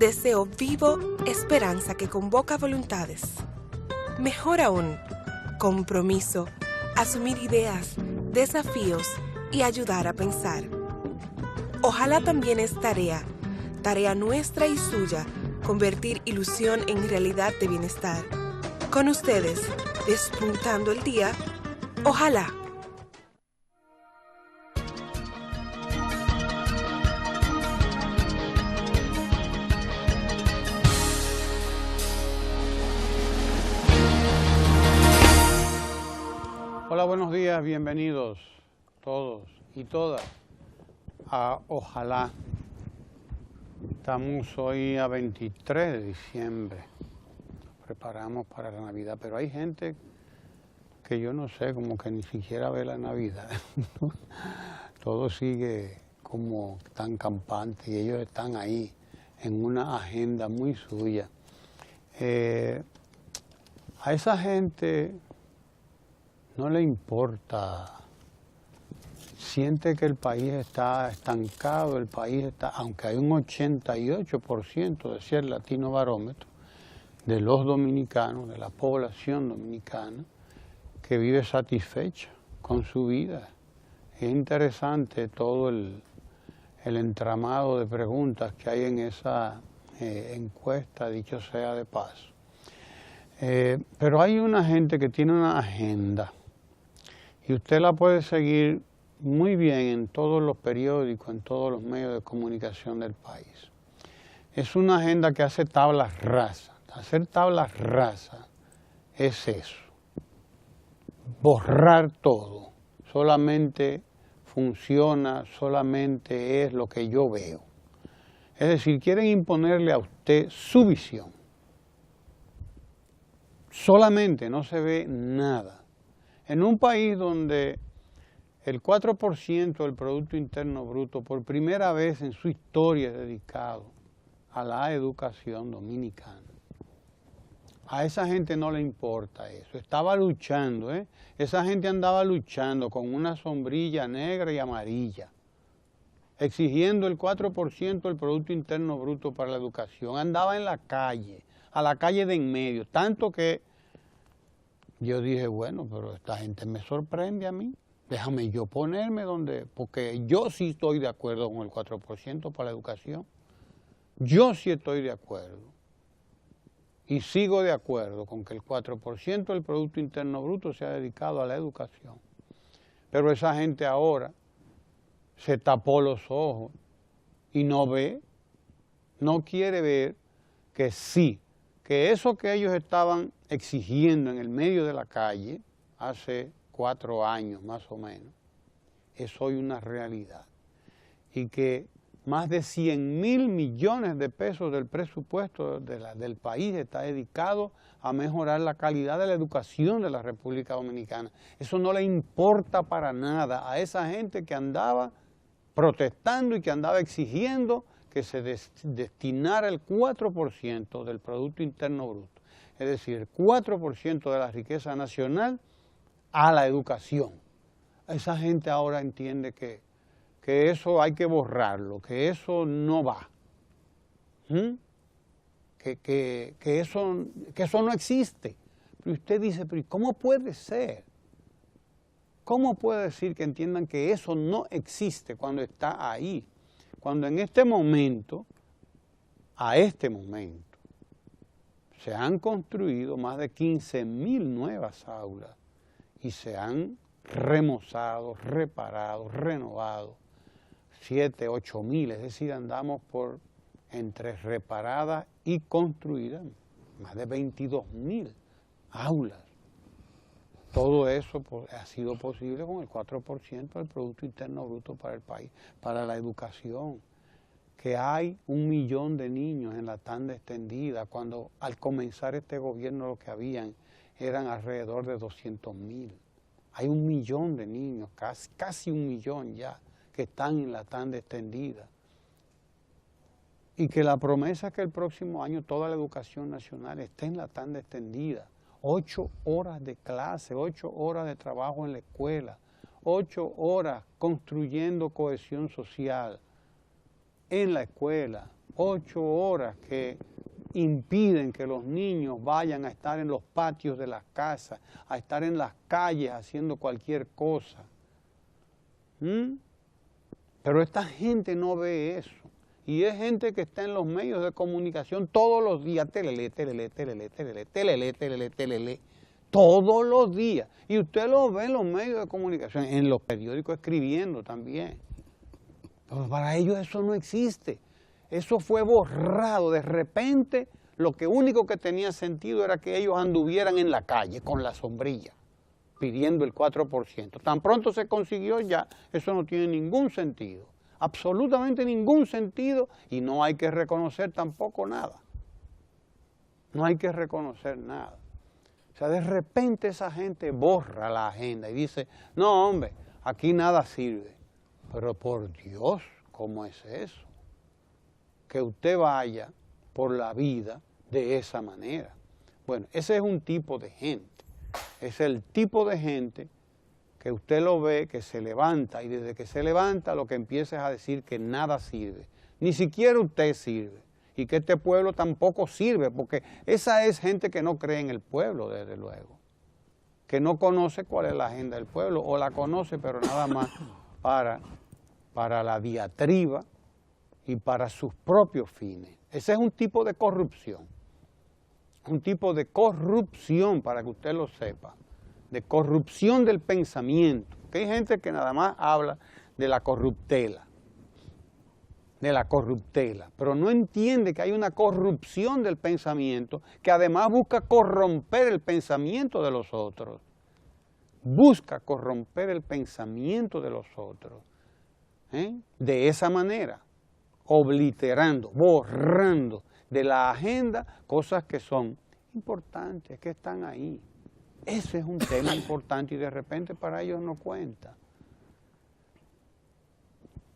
Deseo vivo esperanza que convoca voluntades. Mejor aún, compromiso, asumir ideas, desafíos y ayudar a pensar. Ojalá también es tarea nuestra y suya, convertir ilusión en realidad de bienestar. Con ustedes, despuntando el día, ojalá. Hola, buenos días, bienvenidos todos y todas a Ojalá. Estamos hoy a 23 de diciembre, nos preparamos para la Navidad, pero hay gente que yo no sé, como que ni siquiera ve la Navidad. Todo sigue como tan campante y ellos están ahí en una agenda muy suya. A esa gente no le importa, siente que el país está estancado, el país está, aunque hay un 88%, decía el Latino Barómetro, de los dominicanos, de la población dominicana, que vive satisfecha con su vida. Es interesante todo el entramado de preguntas que hay en esa encuesta, dicho sea de paso. Pero hay una gente que tiene una agenda, y usted la puede seguir muy bien en todos los periódicos, en todos los medios de comunicación del país. Es una agenda que hace tablas rasas. Hacer tablas rasas es eso. Borrar todo. Solamente funciona, solamente es lo que yo veo. Es decir, quieren imponerle a usted su visión. Solamente no se ve nada. En un país donde el 4% del Producto Interno Bruto por primera vez en su historia es dedicado a la educación dominicana, a esa gente no le importa eso. Estaba luchando, esa gente andaba luchando con una sombrilla negra y amarilla, exigiendo el 4% del Producto Interno Bruto para la educación. Andaba en la calle, a la calle de en medio, tanto que yo dije, bueno, pero esta gente me sorprende a mí, déjame yo ponerme donde, porque yo sí estoy de acuerdo con el 4% para la educación, yo sí estoy de acuerdo, y sigo de acuerdo con que el 4% del Producto Interno Bruto sea dedicado a la educación. Pero esa gente ahora se tapó los ojos y no ve, no quiere ver que sí, que eso que ellos estaban exigiendo en el medio de la calle hace 4 años más o menos, es hoy una realidad. Y que más de 100.000 millones de pesos del presupuesto del país está dedicado a mejorar la calidad de la educación de la República Dominicana. Eso no le importa para nada a esa gente que andaba protestando y que andaba exigiendo que se destinara el 4% del Producto Interno Bruto, es decir, el 4% de la riqueza nacional a la educación. Esa gente ahora entiende que eso hay que borrarlo, que eso no va, que eso no existe. Pero usted dice, pero ¿cómo puede ser? ¿Cómo puede decir que entiendan que eso no existe cuando está ahí? Cuando en este momento, a este momento, se han construido más de 15.000 nuevas aulas y se han remozado, reparado, renovado 7, 8.000, es decir, andamos por entre reparadas y construidas más de 22.000 aulas. Todo eso ha sido posible con el 4% del Producto Interno Bruto para el país, para la educación. Que hay 1 millón de niños en la tanda extendida, cuando al comenzar este gobierno lo que habían eran alrededor de 200.000. Hay 1 millón de niños, casi 1 millón ya, que están en la tanda extendida. Y que la promesa es que el próximo año toda la educación nacional esté en la tanda extendida. 8 horas de clase, 8 horas de trabajo en la escuela, 8 horas construyendo cohesión social en la escuela, 8 horas que impiden que los niños vayan a estar en los patios de las casas, a estar en las calles haciendo cualquier cosa. Pero esta gente no ve eso. Y es gente que está en los medios de comunicación todos los días, telele, todos los días. Y usted lo ve en los medios de comunicación, en los periódicos escribiendo también. Pero para ellos eso no existe. Eso fue borrado. De repente, lo único que tenía sentido era que ellos anduvieran en la calle con la sombrilla, pidiendo el 4%. Tan pronto se consiguió ya, eso no tiene ningún sentido. Absolutamente ningún sentido, y no hay que reconocer tampoco nada. No hay que reconocer nada. O sea, de repente esa gente borra la agenda y dice, no hombre, aquí nada sirve. Pero por Dios, ¿cómo es eso? Que usted vaya por la vida de esa manera. Bueno, ese es un tipo de gente. Es el tipo de gente que usted lo ve, que se levanta, y desde que se levanta lo que empieza es a decir que nada sirve. Ni siquiera usted sirve. Y que este pueblo tampoco sirve, porque esa es gente que no cree en el pueblo, desde luego. Que no conoce cuál es la agenda del pueblo, o la conoce, pero nada más para la diatriba y para sus propios fines. Ese es un tipo de corrupción. Un tipo de corrupción, para que usted lo sepa. De corrupción del pensamiento. Que hay gente que nada más habla de la corruptela. Pero no entiende que hay una corrupción del pensamiento que además busca corromper el pensamiento de los otros. Busca corromper el pensamiento de los otros. De esa manera, obliterando, borrando de la agenda cosas que son importantes, que están ahí. Ese es un tema importante y de repente para ellos no cuenta.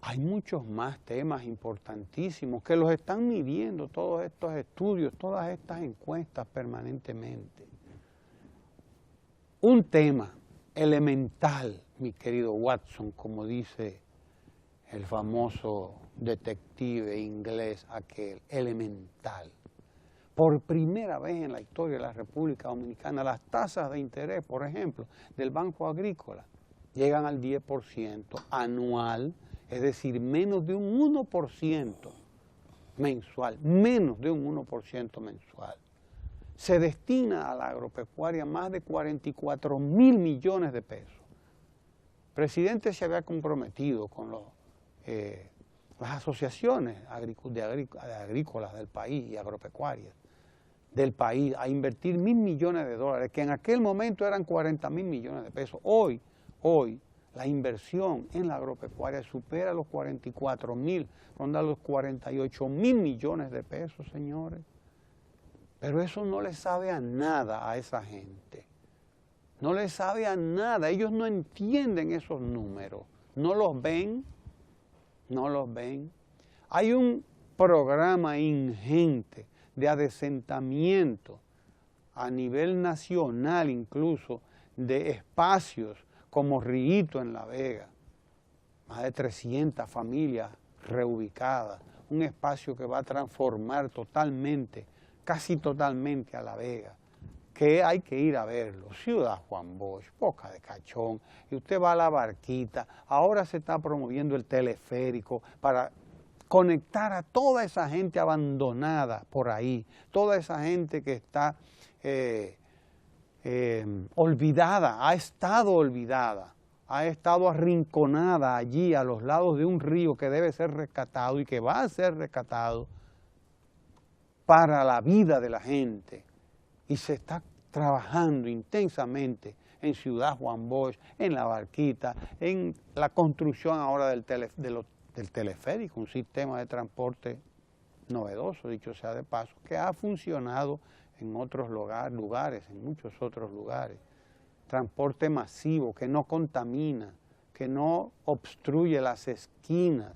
Hay muchos más temas importantísimos que los están midiendo todos estos estudios, todas estas encuestas permanentemente. Un tema elemental, mi querido Watson, como dice el famoso detective inglés aquel, elemental. Por primera vez en la historia de la República Dominicana, las tasas de interés, por ejemplo, del Banco Agrícola, llegan al 10% anual, es decir, menos de un 1% mensual, menos de un 1% mensual. Se destina a la agropecuaria más de 44.000 millones de pesos. El presidente se había comprometido con las asociaciones agrícolas del país y agropecuarias del país a invertir 1.000 millones de dólares, que en aquel momento eran 40.000 millones de pesos. Hoy, la inversión en la agropecuaria supera los 44.000, ronda los 48.000 millones de pesos, señores. Pero eso no le sabe a nada a esa gente. No le sabe a nada. Ellos no entienden esos números. No los ven. No los ven. Hay un programa ingente de adesentamiento a nivel nacional, incluso de espacios como Riito en La Vega, más de 300 familias reubicadas, un espacio que va a transformar totalmente, casi totalmente a La Vega, que hay que ir a verlo. Ciudad Juan Bosch, Boca de Cachón, y usted va a La Barquita. Ahora se está promoviendo el teleférico para conectar a toda esa gente abandonada por ahí, toda esa gente que está olvidada, ha estado arrinconada allí a los lados de un río que debe ser rescatado y que va a ser rescatado para la vida de la gente. Y se está trabajando intensamente en Ciudad Juan Bosch, en La Barquita, en la construcción ahora del teleférico, un sistema de transporte novedoso, dicho sea de paso, que ha funcionado en otros lugares, en muchos otros lugares. Transporte masivo, que no contamina, que no obstruye las esquinas.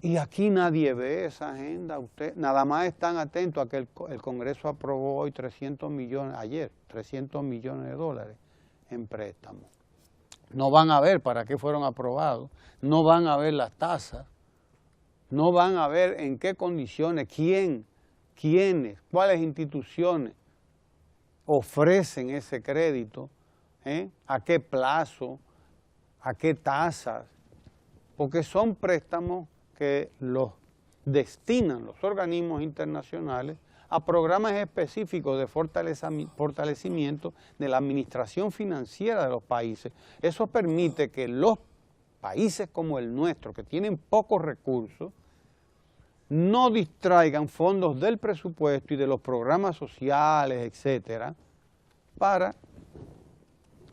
Y aquí nadie ve esa agenda. Usted nada más están atentos a que el Congreso aprobó hoy 300 millones, ayer, 300 millones de dólares en préstamos. No van a ver para qué fueron aprobados, no van a ver las tasas, no van a ver en qué condiciones, quiénes, cuáles instituciones ofrecen ese crédito, a qué plazo, a qué tasas, porque son préstamos que los destinan los organismos internacionales a programas específicos de fortalecimiento de la administración financiera de los países. Eso permite que los países como el nuestro, que tienen pocos recursos, no distraigan fondos del presupuesto y de los programas sociales, etcétera, para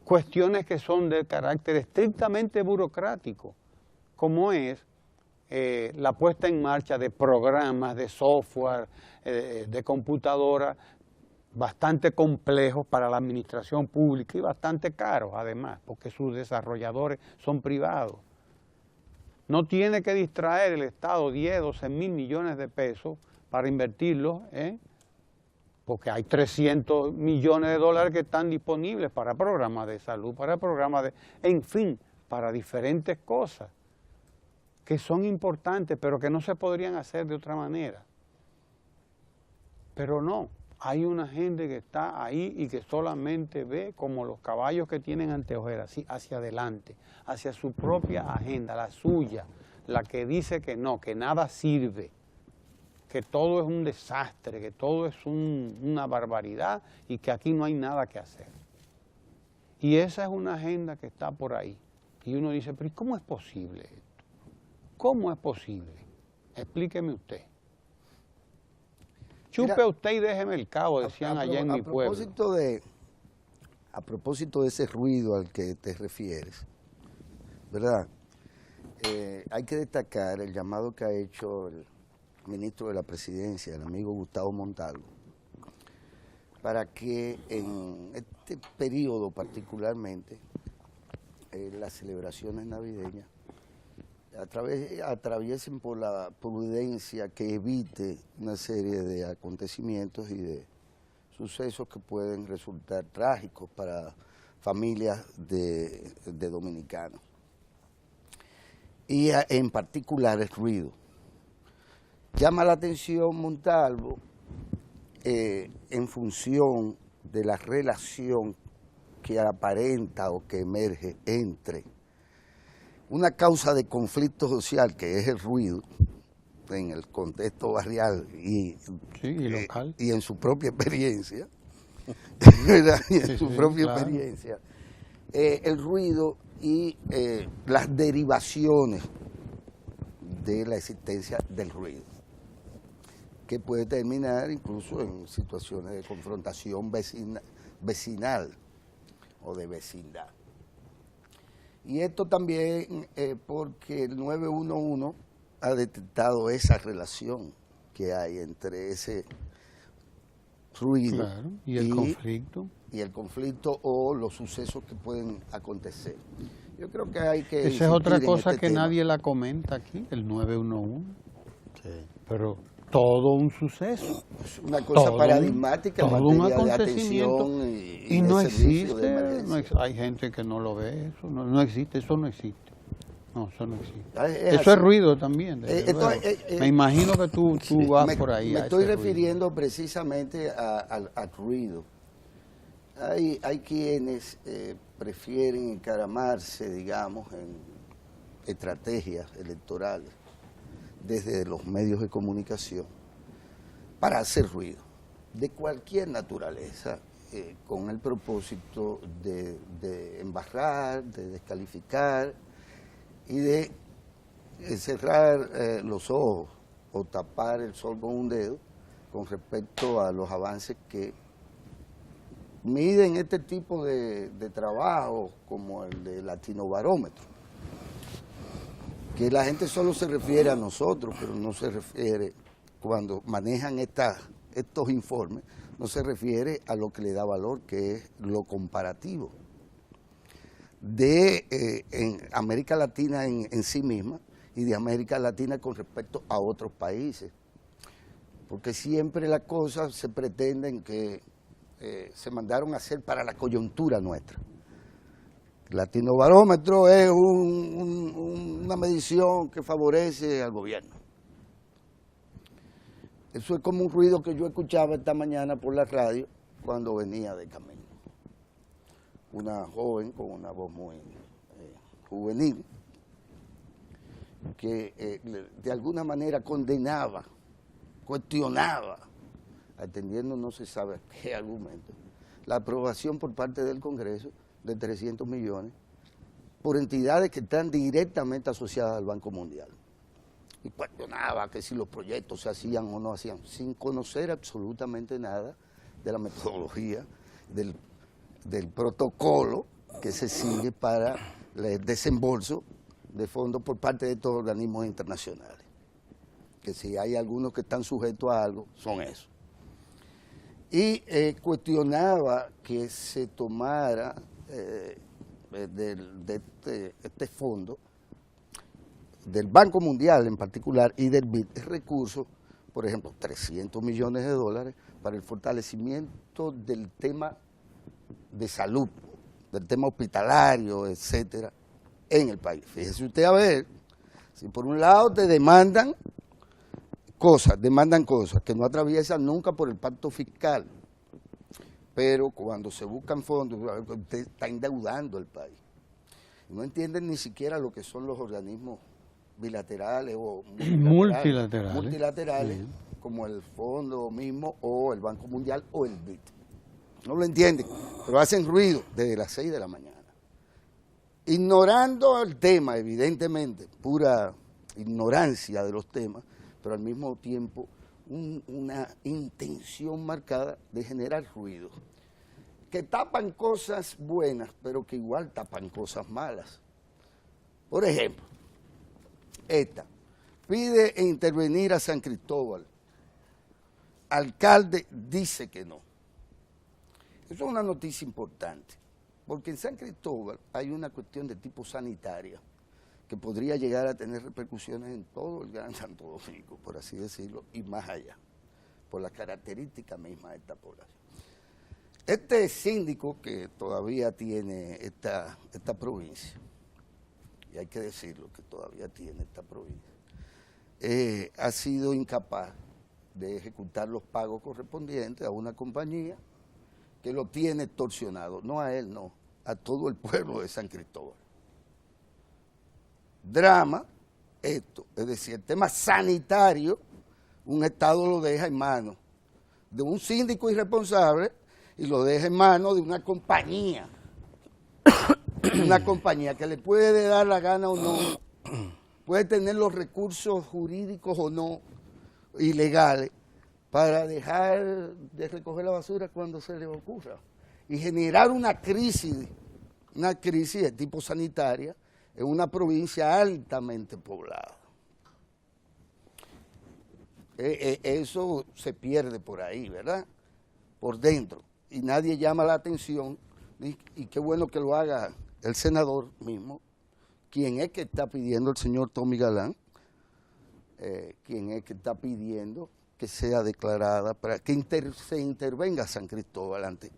cuestiones que son de carácter estrictamente burocrático, como es la puesta en marcha de programas, de software, de computadora, bastante complejos para la administración pública y bastante caros además, porque sus desarrolladores son privados. No tiene que distraer el Estado 10, 12 mil millones de pesos para invertirlos, porque hay 300 millones de dólares que están disponibles para programas de salud, para programas de, en fin, para diferentes cosas que son importantes, pero que no se podrían hacer de otra manera. Pero no, hay una gente que está ahí y que solamente ve como los caballos que tienen anteojeras, así hacia adelante, hacia su propia agenda, la suya, la que dice que no, que nada sirve, que todo es un desastre, que todo es una barbaridad y que aquí no hay nada que hacer. Y esa es una agenda que está por ahí. Y uno dice, pero ¿cómo es posible esto? ¿Cómo es posible? Explíqueme usted. Chupe usted y déjeme el cabo, decían allá en mi pueblo. A propósito de ese ruido al que te refieres, ¿verdad? Hay que destacar el llamado que ha hecho el ministro de la Presidencia, el amigo Gustavo Montalvo, para que en este periodo particularmente, las celebraciones navideñas, atraviesen por la prudencia que evite una serie de acontecimientos y de sucesos que pueden resultar trágicos para familias de dominicanos. Y en particular el ruido. Llama la atención Montalvo en función de la relación que aparenta o que emerge entre una causa de conflicto social, que es el ruido, en el contexto barrial y local. Y en su propia experiencia, experiencia, el ruido y las derivaciones de la existencia del ruido, que puede terminar incluso en situaciones de confrontación vecinal o de vecindad. Y esto también porque el 911 ha detectado esa relación que hay entre ese ruido y el conflicto. Y el conflicto o los sucesos que pueden acontecer. Yo creo que hay que... Esa es otra cosa que nadie la comenta aquí, el 911. Sí. Pero todo un suceso. Es una cosa paradigmática en materia de atención y no existe, hay gente que no lo ve, eso no existe, eso no existe. No, eso no existe. Eso es ruido también. Me imagino que tú vas por ahí. Me estoy refiriendo precisamente al ruido. Hay quienes prefieren encaramarse, digamos, en estrategias electorales desde los medios de comunicación para hacer ruido de cualquier naturaleza, con el propósito de embarrar, de descalificar y de cerrar los ojos o tapar el sol con un dedo con respecto a los avances que miden este tipo de trabajo, como el de Latinobarómetro, que la gente solo se refiere a nosotros, pero no se refiere, cuando manejan estos informes, no se refiere a lo que le da valor, que es lo comparativo de en América Latina en sí misma y de América Latina con respecto a otros países. Porque siempre las cosas se pretenden que se mandaron a hacer para la coyuntura nuestra. El Latinobarómetro es una medición que favorece al gobierno. Eso es como un ruido que yo escuchaba esta mañana por la radio cuando venía de camino. Una joven con una voz muy juvenil que de alguna manera condenaba, cuestionaba, atendiendo no se sabe qué argumento, la aprobación por parte del Congreso de 300 millones por entidades que están directamente asociadas al Banco Mundial. Y cuestionaba que si los proyectos se hacían o no hacían, sin conocer absolutamente nada de la metodología, del protocolo que se sigue para el desembolso de fondos por parte de estos organismos internacionales. Que si hay algunos que están sujetos a algo, son esos. Y cuestionaba que se tomara de este fondo, del Banco Mundial en particular y del BID, recursos, por ejemplo, 300 millones de dólares para el fortalecimiento del tema de salud, del tema hospitalario, etcétera, en el país. Fíjese usted a ver, si por un lado te demandan cosas que no atraviesan nunca por el pacto fiscal, pero cuando se buscan fondos, usted está endeudando el país. No entienden ni siquiera lo que son los organismos bilaterales o multilaterales, sí, como el fondo mismo o el Banco Mundial o el BID. No lo entienden, pero hacen ruido desde las 6 de la mañana. Ignorando el tema, evidentemente, pura ignorancia de los temas, pero al mismo tiempo una intención marcada de generar ruido, que tapan cosas buenas, pero que igual tapan cosas malas. Por ejemplo, esta pide intervenir a San Cristóbal, alcalde dice que no. Eso es una noticia importante, porque en San Cristóbal hay una cuestión de tipo sanitaria que podría llegar a tener repercusiones en todo el Gran Santo Domingo, por así decirlo, y más allá, por las características mismas de esta población. Este síndico que todavía tiene esta provincia, y hay que decirlo que todavía tiene esta provincia, ha sido incapaz de ejecutar los pagos correspondientes a una compañía que lo tiene extorsionado, no a él, no, a todo el pueblo de San Cristóbal. Drama, esto, es decir, el tema sanitario, un Estado lo deja en manos de un síndico irresponsable y lo deja en manos de una compañía que le puede dar la gana o no, puede tener los recursos jurídicos o no, ilegales, para dejar de recoger la basura cuando se le ocurra y generar una crisis de tipo sanitaria en una provincia altamente poblada. Eso se pierde por ahí, ¿verdad? Por dentro, y nadie llama la atención, y qué bueno que lo haga el senador mismo, quien es que está pidiendo, el señor Tommy Galán, quien es que está pidiendo que sea declarada, para que se intervenga San Cristóbal antes,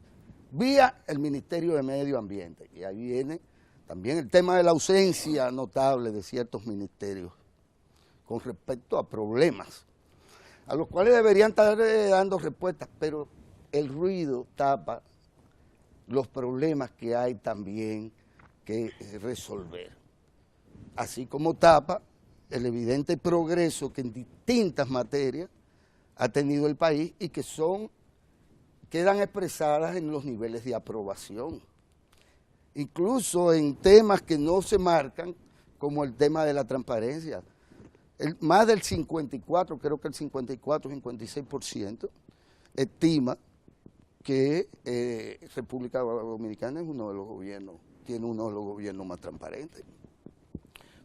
vía el Ministerio de Medio Ambiente. Y ahí viene también el tema de la ausencia notable de ciertos ministerios con respecto a problemas, a los cuales deberían estar dando respuestas, pero el ruido tapa los problemas que hay también que resolver, así como tapa el evidente progreso que en distintas materias ha tenido el país y que quedan expresadas en los niveles de aprobación, incluso en temas que no se marcan, como el tema de la transparencia. Más del 54, creo que el 54-56% estima que República Dominicana es uno de los gobiernos, tiene uno de los gobiernos más transparentes.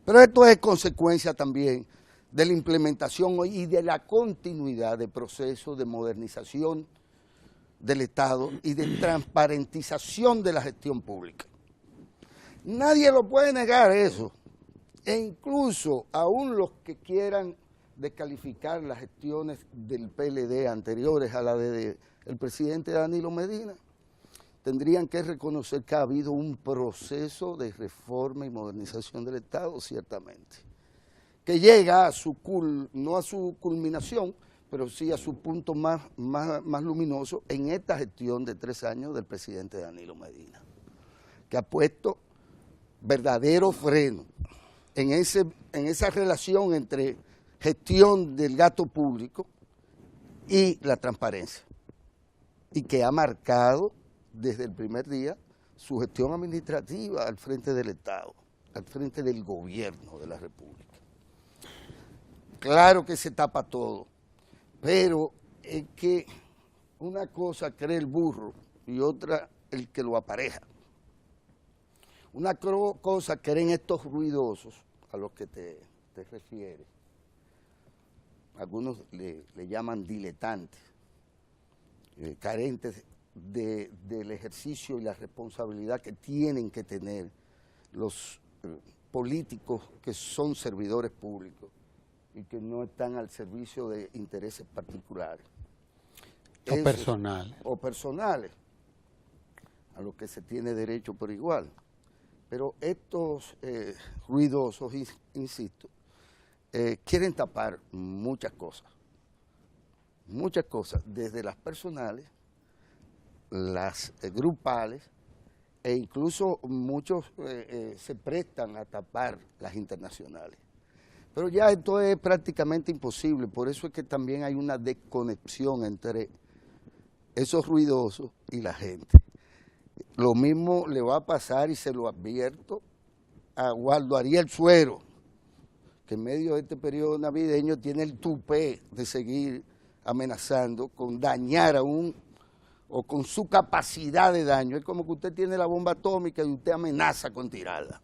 Pero esto es consecuencia también de la implementación y de la continuidad de procesos de modernización del Estado y de transparentización de la gestión pública. Nadie lo puede negar eso, e incluso aún los que quieran descalificar las gestiones del PLD anteriores a la del presidente Danilo Medina, tendrían que reconocer que ha habido un proceso de reforma y modernización del Estado, ciertamente, que llega a no a su culminación, pero sí a su punto más luminoso en esta gestión de 3 años del presidente Danilo Medina, que ha puesto verdadero freno en esa relación entre gestión del gasto público y la transparencia, y que ha marcado desde el primer día su gestión administrativa al frente del Estado, al frente del gobierno de la República. Claro que se tapa todo, pero es que una cosa cree el burro y otra el que lo apareja. Una cosa creen estos ruidosos a los que te refieres. Algunos le llaman diletantes, carentes del ejercicio y la responsabilidad que tienen que tener los políticos que son servidores públicos y que no están al servicio de intereses particulares. O personales, a los que se tiene derecho por igual. Pero estos ruidosos, insisto, quieren tapar muchas cosas, desde las personales, las grupales, e incluso muchos se prestan a tapar las internacionales. Pero ya esto es prácticamente imposible, por eso es que también hay una desconexión entre esos ruidosos y la gente. Lo mismo le va a pasar, y se lo advierto, a Waldo Ariel Suero, que en medio de este periodo navideño tiene el tupé de seguir amenazando con dañar o con su capacidad de daño. Es como que usted tiene la bomba atómica y usted amenaza con tirarla.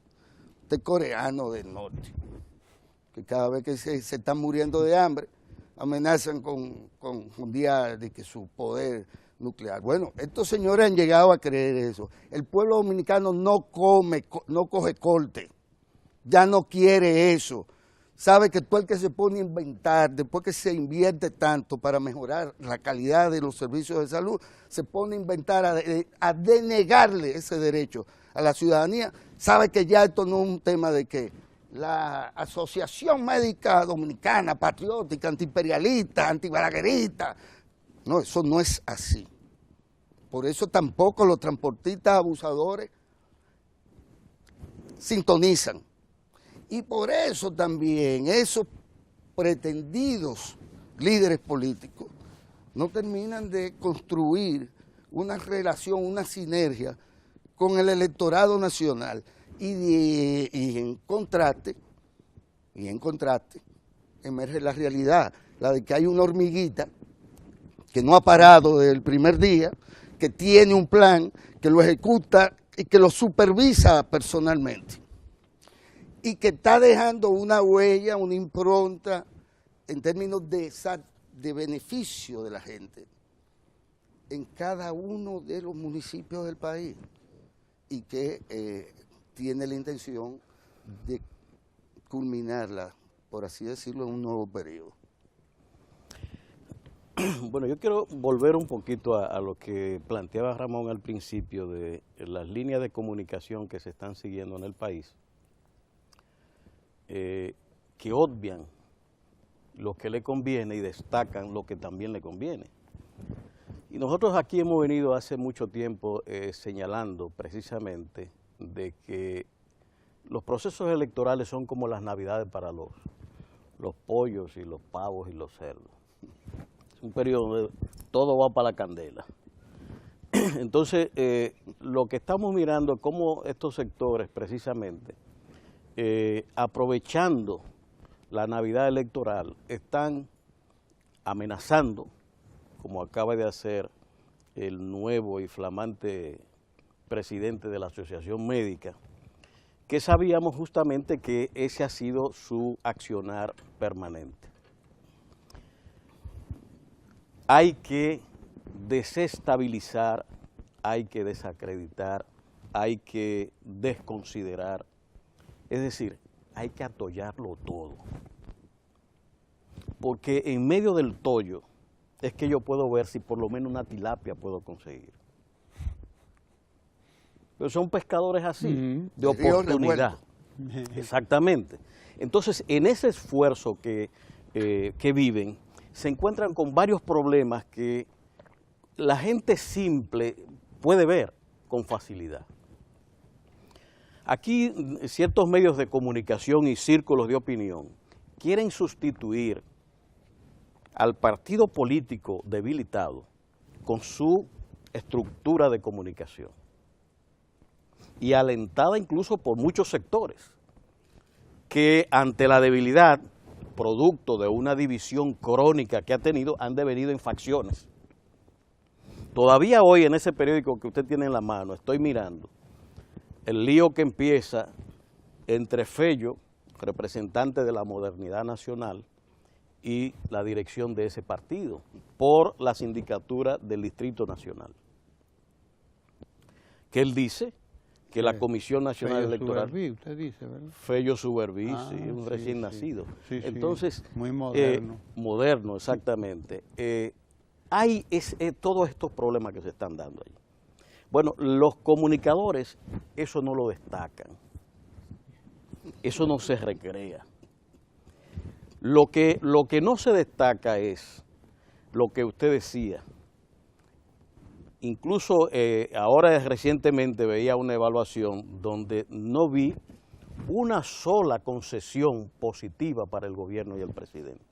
Usted es coreano del norte, que cada vez que se están muriendo de hambre, amenazan con fundir de que su poder nuclear. Bueno, estos señores han llegado a creer eso. El pueblo dominicano no coge corte, ya no quiere eso. Sabe que todo el que se pone a inventar, después que se invierte tanto para mejorar la calidad de los servicios de salud, se pone a inventar, a denegarle ese derecho a la ciudadanía, sabe que ya esto no es un tema de que la Asociación Médica Dominicana, patriótica, antiimperialista, antibalaguerista, no, eso no es así. Por eso tampoco los transportistas abusadores sintonizan. Y por eso también esos pretendidos líderes políticos no terminan de construir una relación, una sinergia con el electorado nacional. Y en contraste emerge la realidad, la de que hay una hormiguita que no ha parado desde el primer día, que tiene un plan, que lo ejecuta y que lo supervisa personalmente, y que está dejando una huella, una impronta en términos de beneficio de la gente en cada uno de los municipios del país, y que tiene la intención de culminarla, por así decirlo, en un nuevo periodo. Bueno, yo quiero volver un poquito a lo que planteaba Ramón al principio de las líneas de comunicación que se están siguiendo en el país, que obvian lo que le conviene y destacan lo que también le conviene. Y nosotros aquí hemos venido hace mucho tiempo señalando precisamente de que los procesos electorales son como las navidades para los pollos y los pavos y los cerdos. Es un periodo donde todo va para la candela. Entonces, lo que estamos mirando es cómo estos sectores precisamente, aprovechando la Navidad electoral, están amenazando, como acaba de hacer el nuevo y flamante presidente de la Asociación Médica, que sabíamos justamente que ese ha sido su accionar permanente. Hay que desestabilizar, hay que desacreditar, hay que desconsiderar, es decir, hay que atollarlo todo. Porque en medio del tollo es que yo puedo ver si por lo menos una tilapia puedo conseguir. Pero son pescadores así, de oportunidad. Exactamente. Entonces, en ese esfuerzo que viven, se encuentran con varios problemas que la gente simple puede ver con facilidad. Aquí ciertos medios de comunicación y círculos de opinión quieren sustituir al partido político debilitado con su estructura de comunicación y alentada incluso por muchos sectores que ante la debilidad, producto de una división crónica que ha tenido, han devenido en facciones. Todavía hoy en ese periódico que usted tiene en la mano, estoy mirando el lío que empieza entre Fello, representante de la Modernidad Nacional, y la dirección de ese partido, por la sindicatura del Distrito Nacional. Que él dice que la Comisión Nacional Fello Electoral... Suberví, usted dice, ¿verdad? Fello Suberví, Ah, sí, un sí, recién sí. nacido. Sí, sí, Entonces, muy moderno. Moderno, exactamente. Hay todos estos problemas que se están dando ahí. Bueno, los comunicadores, eso no lo destacan. Eso no se recrea. Lo que no se destaca es lo que usted decía. Incluso ahora recientemente veía una evaluación donde no vi una sola concesión positiva para el gobierno y el presidente.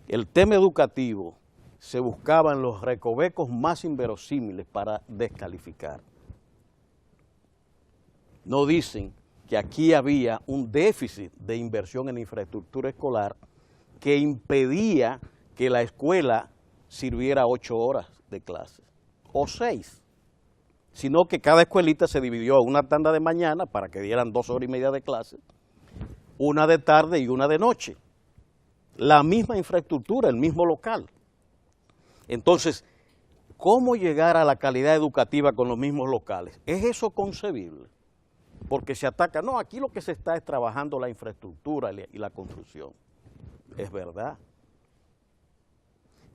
El tema educativo se buscaba en los recovecos más inverosímiles para descalificar. No dicen que aquí había un déficit de inversión en infraestructura escolar que impedía que la escuela sirviera 8 horas de clase, o 6, sino que cada escuelita se dividió en una tanda de mañana para que dieran 2 horas y media de clase, una de tarde y una de noche. La misma infraestructura, el mismo local. Entonces, ¿cómo llegar a la calidad educativa con los mismos locales? ¿Es eso concebible? Porque se ataca, no, aquí lo que se está es trabajando la infraestructura y la construcción. Es verdad.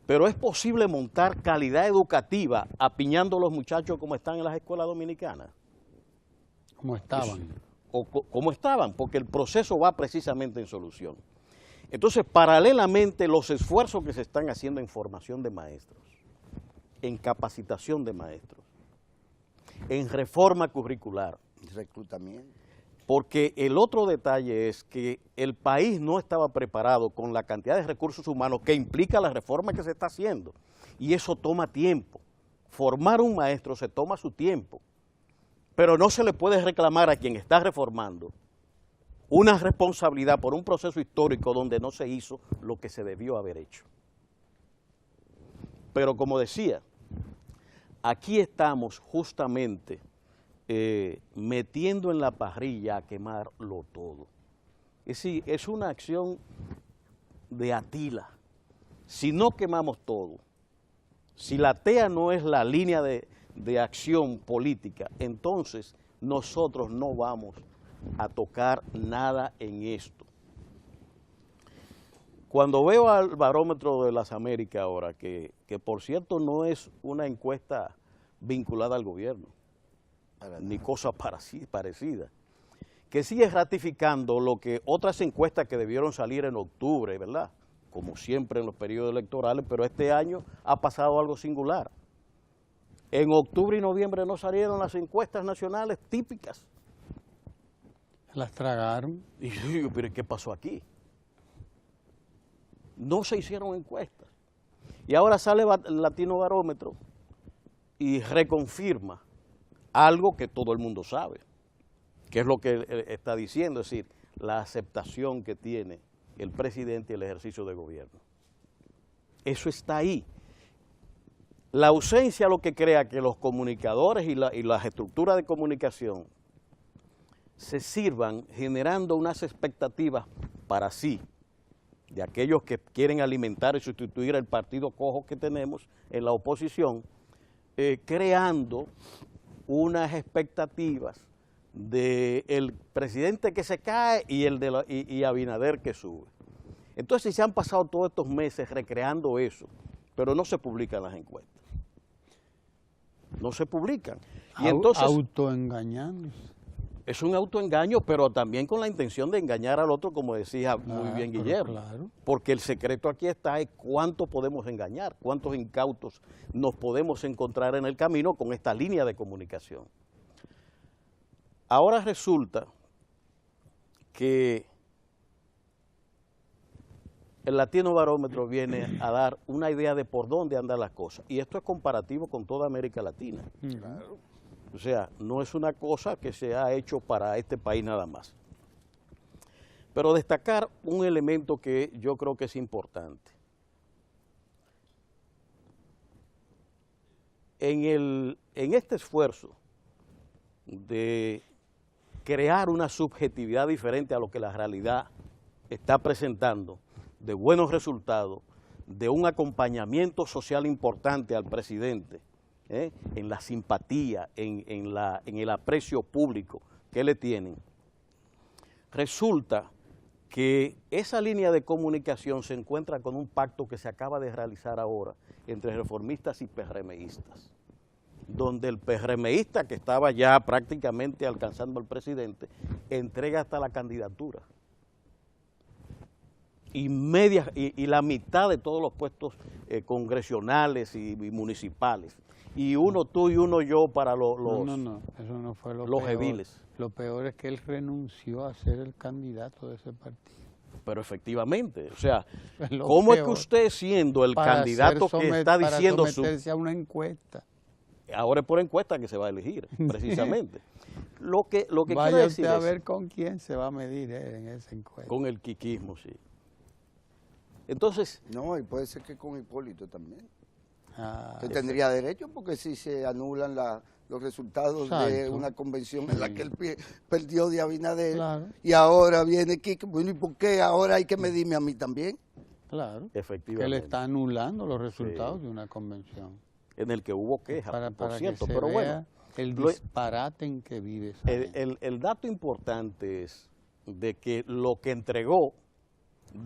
Pero es posible montar calidad educativa apiñando a los muchachos como están en las escuelas dominicanas. Como estaban. O como estaban, porque el proceso va precisamente en solución. Entonces, paralelamente, los esfuerzos que se están haciendo en formación de maestros, en capacitación de maestros, en reforma curricular. Reclutamiento. Porque el otro detalle es que el país no estaba preparado con la cantidad de recursos humanos que implica la reforma que se está haciendo. Y eso toma tiempo. Formar un maestro se toma su tiempo. Pero no se le puede reclamar a quien está reformando una responsabilidad por un proceso histórico donde no se hizo lo que se debió haber hecho. Pero como decía, aquí estamos justamente metiendo en la parrilla a quemarlo todo. Es decir, es una acción de Atila. Si no quemamos todo, si la TEA no es la línea de acción política, entonces nosotros no vamos a tocar nada en esto. Cuando veo al barómetro de las Américas ahora, que por cierto no es una encuesta vinculada al gobierno, ni cosa parecida, que sigue ratificando lo que otras encuestas que debieron salir en octubre, ¿verdad? Como siempre en los periodos electorales, pero este año ha pasado algo singular. En octubre y noviembre no salieron las encuestas nacionales típicas. Las tragaron. Y yo digo, pero ¿qué pasó aquí? No se hicieron encuestas. Y ahora sale el Latino Barómetro y reconfirma algo que todo el mundo sabe, que es lo que él está diciendo, es decir, la aceptación que tiene el presidente y el ejercicio de gobierno. Eso está ahí. La ausencia lo que crea que los comunicadores y las estructuras de comunicación se sirvan generando unas expectativas para sí, de aquellos que quieren alimentar y sustituir el partido cojo que tenemos en la oposición, creando unas expectativas del presidente que se cae y Abinader que sube. Entonces se han pasado todos estos meses recreando eso, pero no se publican las encuestas. No se publican. Y entonces, autoengañándose. Es un autoengaño, pero también con la intención de engañar al otro, como decía muy bien pero Guillermo. claro. Porque el secreto aquí está es cuánto podemos engañar, cuántos incautos nos podemos encontrar en el camino con esta línea de comunicación. Ahora resulta que el Latino Barómetro viene a dar una idea de por dónde andan las cosas. Y esto es comparativo con toda América Latina. Claro. O sea, no es una cosa que se ha hecho para este país nada más. Pero destacar un elemento que yo creo que es importante. En este esfuerzo de crear una subjetividad diferente a lo que la realidad está presentando, de buenos resultados, de un acompañamiento social importante al presidente, en la simpatía, en el aprecio público que le tienen, resulta que esa línea de comunicación se encuentra con un pacto que se acaba de realizar ahora entre reformistas y PRMistas, donde el PRMista, que estaba ya prácticamente alcanzando al presidente, entrega hasta la candidatura. Y la mitad de todos los puestos congresionales y municipales. Y uno tú y uno yo para los eso no fue lo los peor. ediles. Lo peor es que él renunció a ser el candidato de ese partido. Pero efectivamente, o sea, Es lo ¿cómo es que peor. usted siendo el Para candidato ser que somet- está para diciendo su... someterse a una encuesta. Ahora es por encuesta que se va a elegir, precisamente. Lo que quiero Vaya decir usted a es, ver con quién se va a medir en esa encuesta. con el quiquismo, sí. Entonces, No, y puede ser que con Hipólito también. Ah, Que tendría derecho, porque si se anulan los resultados de Exacto. una convención en la que él perdió de Abinader, Claro. y ahora viene Kike, bueno, ¿y por qué ahora hay que medirme a mí también? claro. Que efectivamente, él está anulando los resultados de una convención. en el que hubo quejas, Para por que cierto, se pero vea bueno, el lo- disparate en que vive esa gente. el dato importante es de que lo que entregó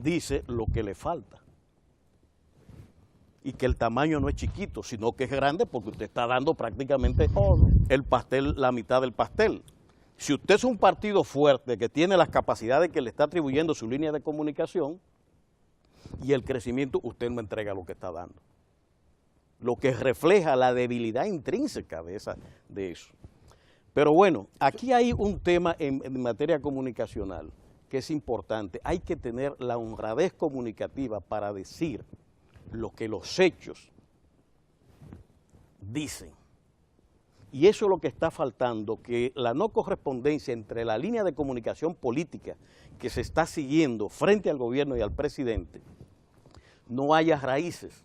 dice lo que le falta. Y que el tamaño no es chiquito, sino que es grande porque usted está dando prácticamente el pastel, la mitad del pastel. Si usted es un partido fuerte que tiene las capacidades que le está atribuyendo su línea de comunicación y el crecimiento, usted no entrega lo que está dando. Lo que refleja la debilidad intrínseca de eso. Pero bueno, aquí hay un tema en materia comunicacional que es importante. Hay que tener la honradez comunicativa para decir lo que los hechos dicen. Y eso es lo que está faltando, que la no correspondencia entre la línea de comunicación política que se está siguiendo frente al gobierno y al presidente no haya raíces.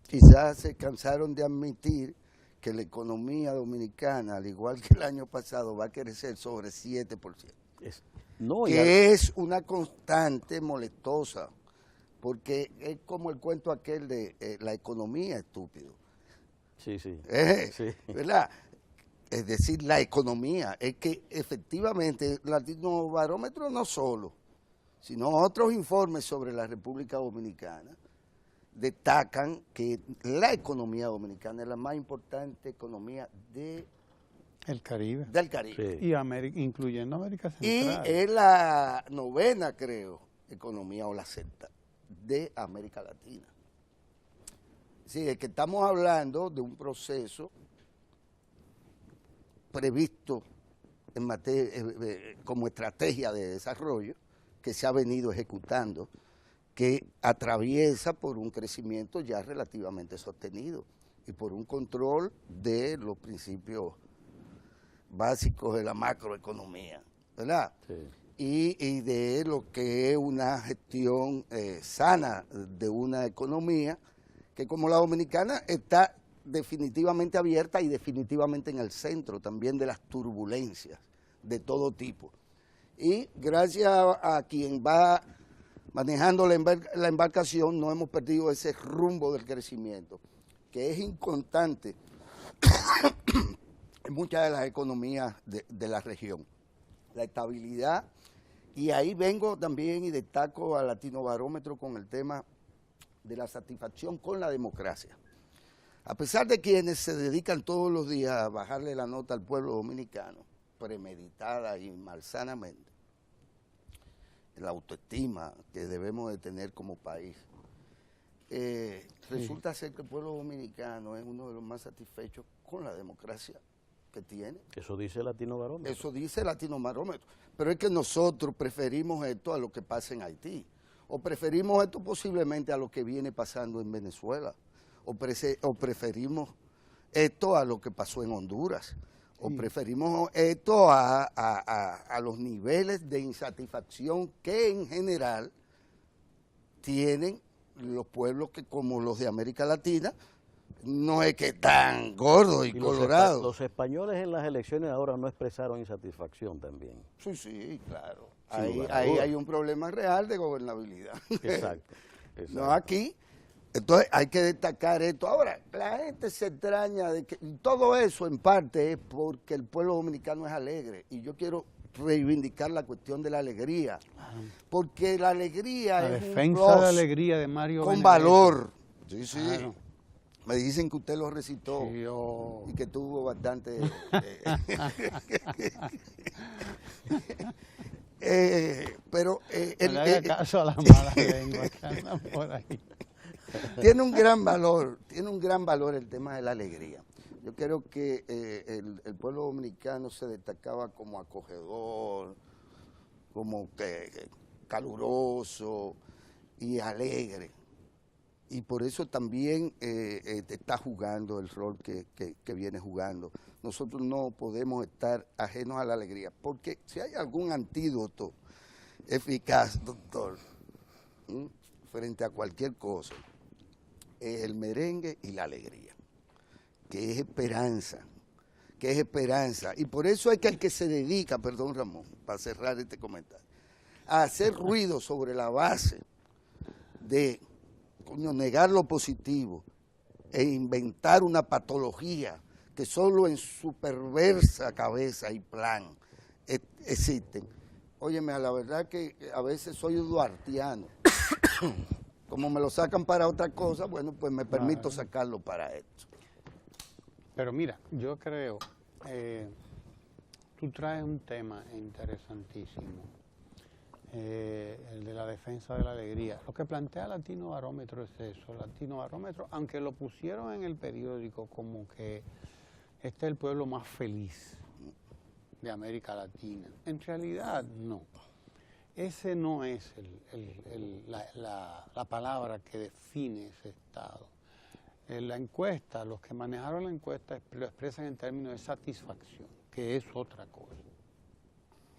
Quizás se cansaron de admitir que la economía dominicana, al igual que el año pasado, va a crecer sobre 7%. Que es una constante molestosa, porque es como el cuento aquel de la economía, estúpido. Sí, sí. Sí. ¿Verdad? Es decir, la economía, es que efectivamente el Latino Barómetro no solo, sino otros informes sobre la República Dominicana destacan que la economía dominicana es la más importante economía El Caribe. del Caribe. Sí. Y América, incluyendo América Y Central. es la novena, creo, economía o la sexta de América Latina. Sí, es que estamos hablando de un proceso previsto en como estrategia de desarrollo que se ha venido ejecutando, que atraviesa por un crecimiento ya relativamente sostenido y por un control de los principios básicos de la macroeconomía, ¿verdad? Sí. Y de lo que es una gestión sana de una economía que, como la dominicana, está definitivamente abierta y definitivamente en el centro también de las turbulencias de todo tipo. Y gracias a quien va manejando la embarcación, no hemos perdido ese rumbo del crecimiento, que es inconstante en muchas de las economías de la región. La estabilidad, y ahí vengo también y destaco al Latino Barómetro con el tema de la satisfacción con la democracia. A pesar de quienes se dedican todos los días a bajarle la nota al pueblo dominicano, premeditada y malsanamente la autoestima que debemos de tener como país. Resulta ser que el pueblo dominicano es uno de los más satisfechos con la democracia que tiene. Eso dice el Latino Barómetro. Eso dice el Latino Barómetro. Pero es que nosotros preferimos esto a lo que pasa en Haití, o preferimos esto posiblemente a lo que viene pasando en Venezuela, o preferimos esto a lo que pasó en Honduras, o preferimos esto a los niveles de insatisfacción que en general tienen los pueblos que, como los de América Latina, no es que tan gordos y colorados. Los españoles en las elecciones ahora no expresaron insatisfacción también. Sí, claro. Sin Ahí hay un problema real de gobernabilidad. Exacto. No aquí. Entonces hay que destacar esto. Ahora, la gente se extraña de que todo eso en parte es porque el pueblo dominicano es alegre. Y yo quiero reivindicar la cuestión de la alegría. Porque la alegría La es defensa un de plus la alegría de Mario con Benedetti. valor. Sí, sí. Claro. Me dicen que usted lo recitó Sí, y que tuvo bastante... pero No le haga caso a las malas lenguas que andan por ahí. tiene un gran valor el tema de la alegría. Yo creo que el pueblo dominicano se destacaba como acogedor, como que caluroso y alegre. Y por eso también está jugando el rol que viene jugando. Nosotros no podemos estar ajenos a la alegría, porque si hay algún antídoto eficaz, doctor, frente a cualquier cosa, es el merengue y la alegría, que es esperanza, Y por eso es que el que se dedica, perdón Ramón, para cerrar este comentario, a hacer ruido sobre la base de negar lo positivo e inventar una patología que solo en su perversa cabeza y plan existen. Óyeme, a la verdad que a veces soy duartiano. Como me lo sacan para otra cosa, bueno, pues me permito sacarlo para esto. Pero mira, yo creo, tú traes un tema interesantísimo, el de la defensa de la alegría. Lo que plantea el Latino Barómetro es eso. El Latino Barómetro, aunque lo pusieron en el periódico como que este es el pueblo más feliz de América Latina, en realidad no. Ese no es la palabra que define ese estado. En la encuesta, los que manejaron la encuesta lo expresan en términos de satisfacción, que es otra cosa.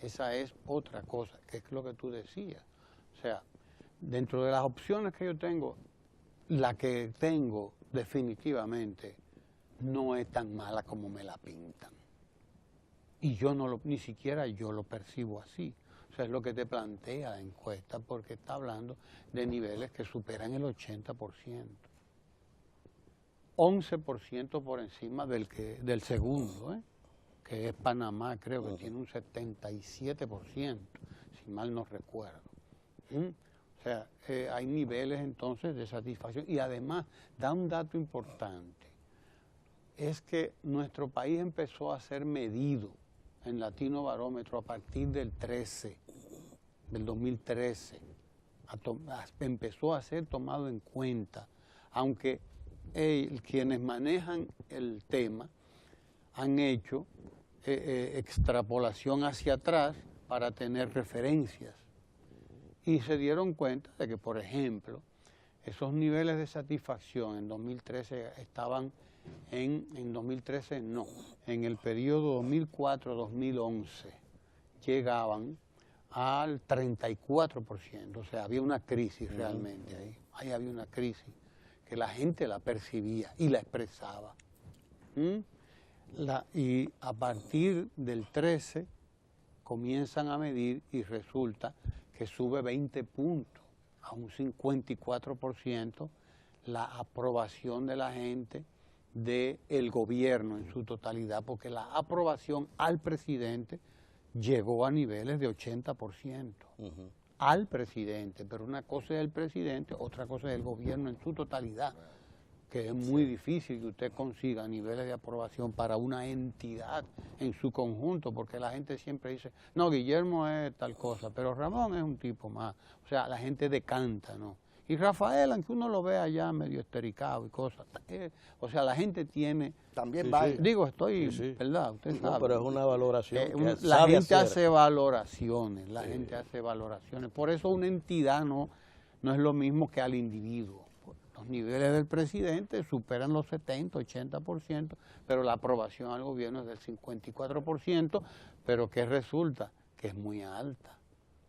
Esa es otra cosa, que es lo que tú decías. O sea, dentro de las opciones que yo tengo, la que tengo definitivamente no es tan mala como me la pintan. Y yo ni siquiera yo lo percibo así. O sea, es lo que te plantea la encuesta, porque está hablando de niveles que superan el 80%. 11% por encima del segundo, que es Panamá, creo que tiene un 77%, si mal no recuerdo. O sea, hay niveles entonces de satisfacción. Y además, da un dato importante, es que nuestro país empezó a ser medido en Latino Barómetro a partir del 2013. Empezó a ser tomado en cuenta, aunque quienes manejan el tema han hecho extrapolación hacia atrás para tener referencias. Y se dieron cuenta de que, por ejemplo, esos niveles de satisfacción en 2013 estaban en 2013 no, en el periodo 2004-2011 llegaban al 34%, o sea, había una crisis realmente ahí había una crisis que la gente la percibía y la expresaba. Y a partir del 13 comienzan a medir y resulta que sube 20 puntos a un 54% la aprobación de la gente del gobierno en su totalidad, porque la aprobación al presidente llegó a niveles de 80%. Al presidente, pero una cosa es el presidente, otra cosa es el gobierno en su totalidad. que es muy difícil que usted consiga niveles de aprobación para una entidad en su conjunto, porque la gente siempre dice, no, Guillermo es tal cosa, pero Ramón es un tipo más, o sea, la gente decanta, ¿no? Y Rafael, aunque uno lo vea ya medio estericado y cosas, o sea, la gente tiene... También Sí, vale. sí. Digo, estoy, Sí, sí. ¿verdad? Usted No, sabe. pero es una valoración que La sabe gente hacer. hace valoraciones, la Sí. gente hace valoraciones. Por eso una entidad no es lo mismo que al individuo. Los niveles del presidente superan los 70, 80%, pero la aprobación al gobierno es del 54%, pero ¿qué resulta? Que es muy alta.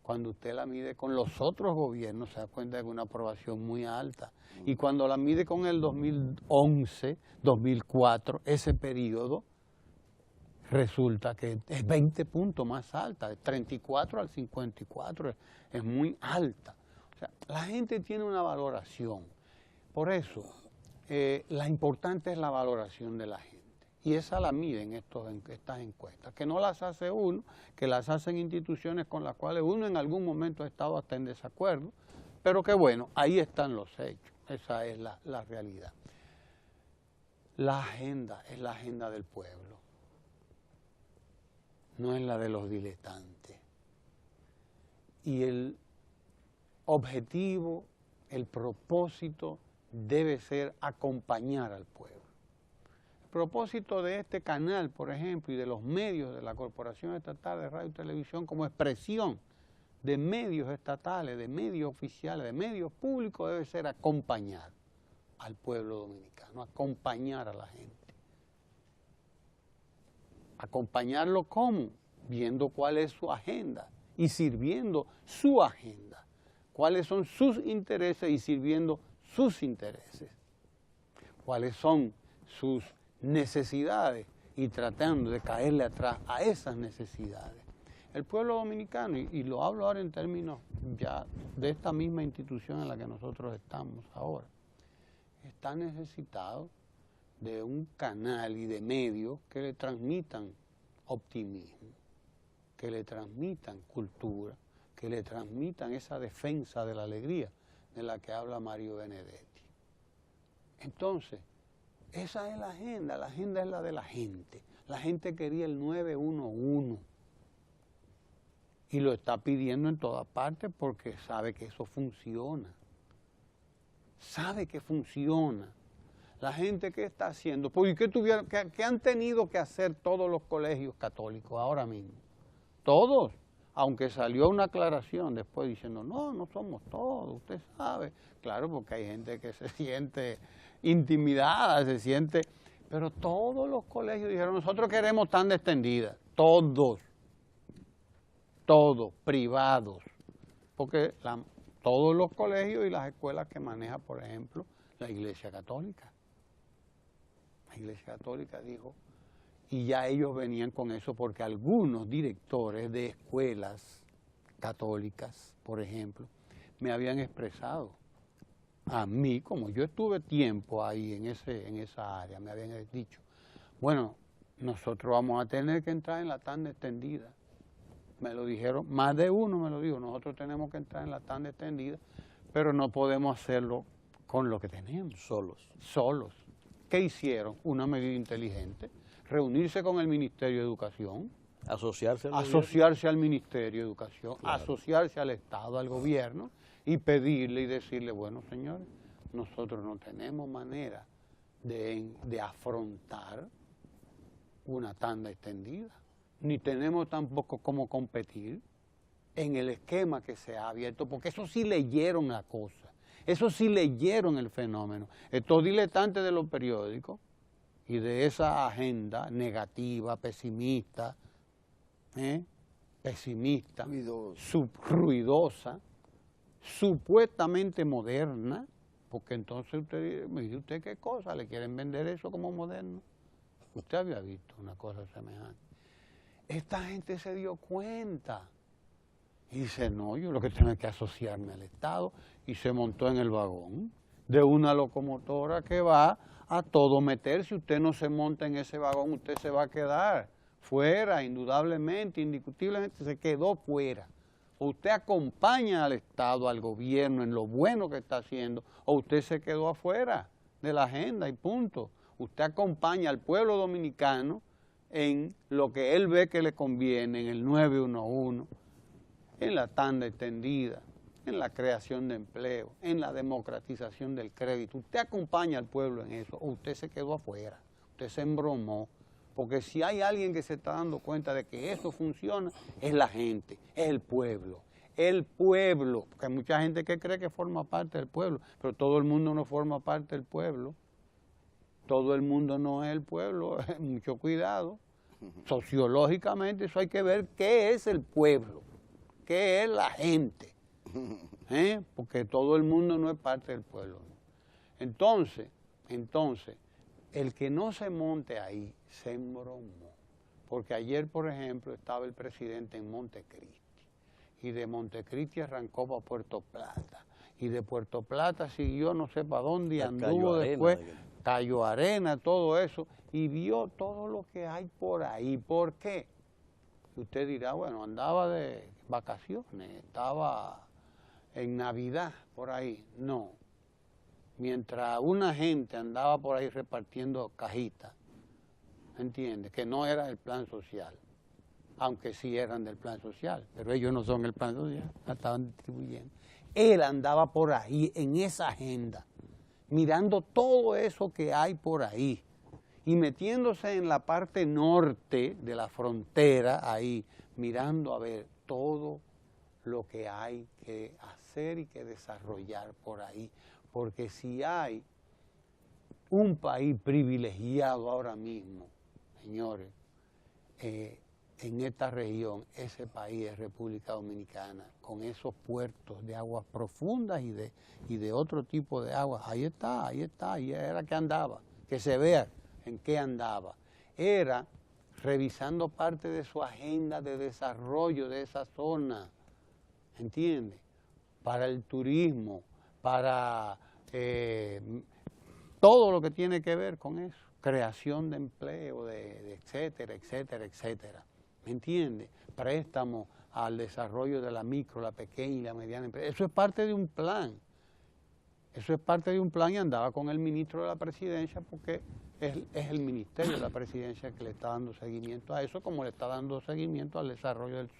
Cuando usted la mide con los otros gobiernos, se da cuenta de que es una aprobación muy alta. Y cuando la mide con el 2011, 2004, ese periodo, resulta que es 20 puntos más alta, de 34 al 54, es muy alta. O sea, la gente tiene una valoración. Por eso, la importante es la valoración de la gente. Y esa la miden estas encuestas, que no las hace uno, que las hacen instituciones con las cuales uno en algún momento ha estado hasta en desacuerdo, pero que bueno, ahí están los hechos, esa es la realidad. La agenda es la agenda del pueblo, no es la de los diletantes. Y el objetivo, el propósito debe ser acompañar al pueblo. El propósito de este canal, por ejemplo, y de los medios de la Corporación Estatal de Radio y Televisión como expresión de medios estatales, de medios oficiales, de medios públicos, debe ser acompañar al pueblo dominicano, acompañar a la gente. Acompañarlo ¿cómo? Viendo cuál es su agenda y sirviendo su agenda. Cuáles son sus intereses y sirviendo sus intereses. Cuáles son sus necesidades y tratando de caerle atrás a esas necesidades. El pueblo dominicano, y lo hablo ahora en términos ya de esta misma institución en la que nosotros estamos ahora, está necesitado de un canal y de medios que le transmitan optimismo, que le transmitan cultura, que le transmitan esa defensa de la alegría de la que habla Mario Benedetti. Entonces, esa es la agenda es la de la gente. La gente quería el 911 y lo está pidiendo en todas partes porque sabe que eso funciona. Sabe que funciona. La gente que está haciendo, pues, ¿qué han tenido que hacer todos los colegios católicos ahora mismo? Todos, aunque salió una aclaración después diciendo, no somos todos, usted sabe. Claro, porque hay gente que se siente intimidada, pero todos los colegios dijeron, nosotros queremos tanda extendida, todos, privados, porque todos los colegios y las escuelas que maneja, por ejemplo, la Iglesia Católica. La Iglesia Católica dijo, y ya ellos venían con eso porque algunos directores de escuelas católicas, por ejemplo, me habían expresado a mí, como yo estuve tiempo ahí en esa área, me habían dicho, bueno, nosotros vamos a tener que entrar en la tanda extendida. Me lo dijeron, más de uno me lo dijo, nosotros tenemos que entrar en la tanda extendida, pero no podemos hacerlo con lo que tenemos. Solos. ¿Qué hicieron? Una medida inteligente, reunirse con el Ministerio de Educación, asociarse al Ministerio de Educación, claro, asociarse al Estado, al gobierno, y pedirle y decirle, bueno, señores, nosotros no tenemos manera de afrontar una tanda extendida, ni tenemos tampoco cómo competir en el esquema que se ha abierto, porque eso sí leyeron la cosa, eso sí leyeron el fenómeno. Estos diletantes de los periódicos y de esa agenda negativa, pesimista, ruidosa, supuestamente moderna, porque entonces me dice usted qué cosa, le quieren vender eso como moderno. Usted había visto una cosa semejante. Esta gente se dio cuenta y dice, no, yo lo que tengo es que asociarme al Estado, y se montó en el vagón de una locomotora que va a todo meter. Si usted no se monta en ese vagón, usted se va a quedar fuera, indudablemente, indiscutiblemente se quedó fuera. O usted acompaña al Estado, al gobierno en lo bueno que está haciendo, o usted se quedó afuera. de la agenda y punto. Usted acompaña al pueblo dominicano en lo que él ve que le conviene, en el 911, en la tanda extendida, en la creación de empleo, en la democratización del crédito. Usted acompaña al pueblo en eso, o usted se quedó afuera, usted se embromó. Porque si hay alguien que se está dando cuenta de que eso funciona, es la gente, es el pueblo. El pueblo, porque hay mucha gente que cree que forma parte del pueblo, pero todo el mundo no forma parte del pueblo. Todo el mundo no es el pueblo, mucho cuidado. Sociológicamente eso hay que ver qué es el pueblo, qué es la gente, porque todo el mundo no es parte del pueblo. Entonces, el que no se monte ahí se embromó, porque ayer, por ejemplo, estaba el presidente en Montecristi, y de Montecristi arrancó para Puerto Plata, y de Puerto Plata siguió no sé para dónde, y anduvo después, Cayo Arena, todo eso, y vio todo lo que hay por ahí. ¿Por qué? Usted dirá, bueno, andaba de vacaciones, estaba en Navidad por ahí. No. Mientras una gente andaba por ahí repartiendo cajitas, ¿entiende? Que no era el plan social, aunque sí eran del plan social, pero ellos no son el plan social, la estaban distribuyendo. Él andaba por ahí en esa agenda, mirando todo eso que hay por ahí y metiéndose en la parte norte de la frontera ahí, mirando a ver todo lo que hay que hacer y que desarrollar por ahí. Porque si hay un país privilegiado ahora mismo, señores, en esta región, ese país es República Dominicana, con esos puertos de aguas profundas y de otro tipo de aguas. Ahí está, y era que andaba, que se vea en qué andaba. Era revisando parte de su agenda de desarrollo de esa zona, ¿entiende? Para el turismo, para todo lo que tiene que ver con eso, creación de empleo, de etcétera, etcétera, etcétera. ¿Me entiende? Préstamo al desarrollo de la micro, la pequeña y la mediana empresa. Eso es parte de un plan. Eso es parte de un plan y andaba con el ministro de la presidencia porque es el ministerio de la presidencia que le está dando seguimiento a eso, como le está dando seguimiento al desarrollo del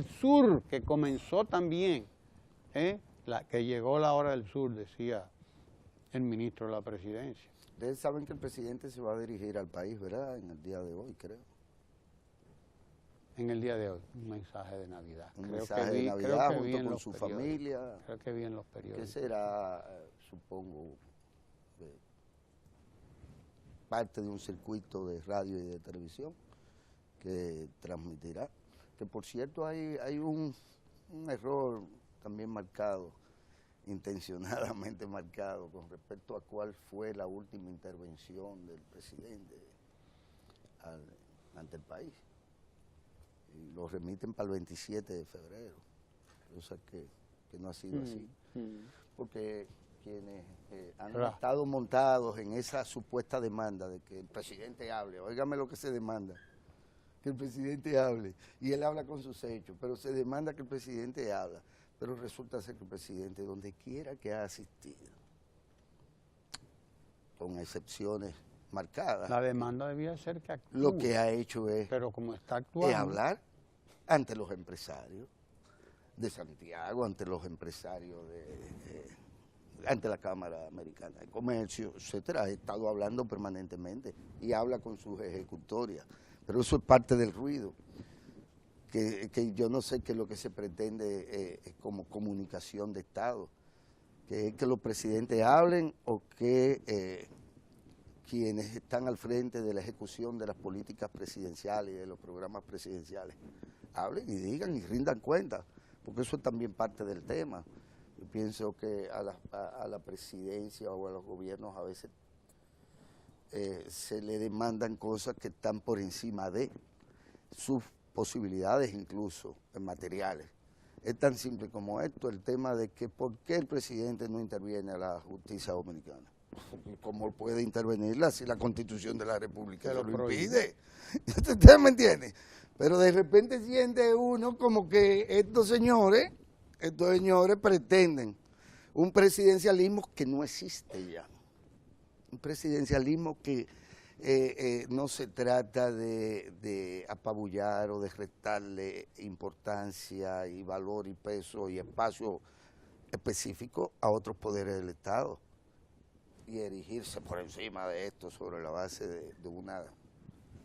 sur, que comenzó también, que llegó la hora del sur, decía el ministro de la presidencia. Ustedes saben que el presidente se va a dirigir al país, ¿verdad? En el día de hoy, creo. En el día de hoy, un mensaje de Navidad. Un mensaje de Navidad junto con su familia. Creo que vi en los periódicos. Que será, supongo, parte de un circuito de radio y de televisión que transmitirá. Que por cierto hay un error también marcado, intencionadamente marcado, con respecto a cuál fue la última intervención del presidente ante el país. Y lo remiten para el 27 de febrero, cosa que no ha sido así, porque quienes han estado montados en esa supuesta demanda de que el presidente hable, óigame lo que se demanda, que el presidente hable, y él habla con sus hechos, pero se demanda que el presidente habla, pero resulta ser que el presidente, donde quiera que ha asistido, con excepciones marcadas. La demanda debía ser que actúe. Lo que ha hecho es, pero como está actuando, es hablar ante los empresarios de Santiago, ante los empresarios ante la Cámara Americana de Comercio, etcétera. Ha estado hablando permanentemente y habla con sus ejecutorias, pero eso es parte del ruido, que yo no sé qué es lo que se pretende como comunicación de Estado, que es que los presidentes hablen o que quienes están al frente de la ejecución de las políticas presidenciales y de los programas presidenciales hablen y digan y rindan cuenta, porque eso es también parte del tema. Yo pienso que a la presidencia o a los gobiernos a veces se le demandan cosas que están por encima de sus posibilidades, incluso en materiales. Es tan simple como esto, el tema de que por qué el presidente no interviene a la justicia dominicana. ¿Cómo puede intervenirla si la Constitución de la República lo impide? ¿Usted me entiende? Pero de repente siente uno como que estos señores pretenden Un presidencialismo que no existe ya. Un presidencialismo que no se trata de apabullar o de restarle importancia y valor y peso y espacio específico a otros poderes del Estado y erigirse por encima de esto sobre la base de una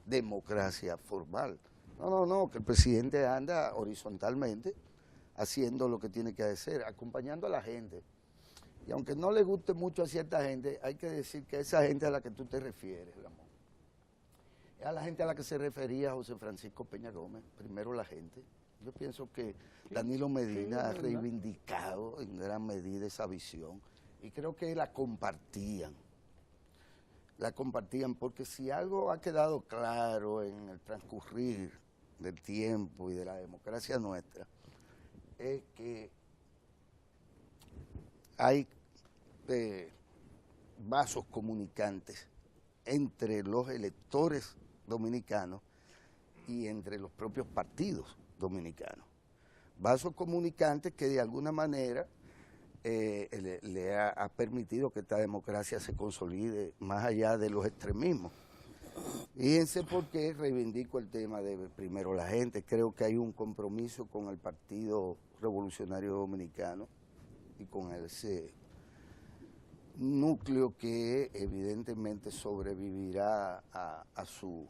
democracia formal. No, que el presidente anda horizontalmente haciendo lo que tiene que hacer, acompañando a la gente. Y aunque no le guste mucho a cierta gente, hay que decir que esa gente a la que tú te refieres, Ramón, es a la gente a la que se refería José Francisco Peña Gómez, primero la gente. Yo pienso que Danilo Medina ha reivindicado en gran medida esa visión y creo que la compartían porque si algo ha quedado claro en el transcurrir del tiempo y de la democracia nuestra, es que hay vasos comunicantes entre los electores dominicanos y entre los propios partidos dominicanos. Vasos comunicantes que de alguna manera le ha permitido que esta democracia se consolide más allá de los extremismos. Fíjense por qué reivindico el tema de primero la gente. Creo que hay un compromiso con el Partido Revolucionario Dominicano y con ese núcleo que evidentemente sobrevivirá a su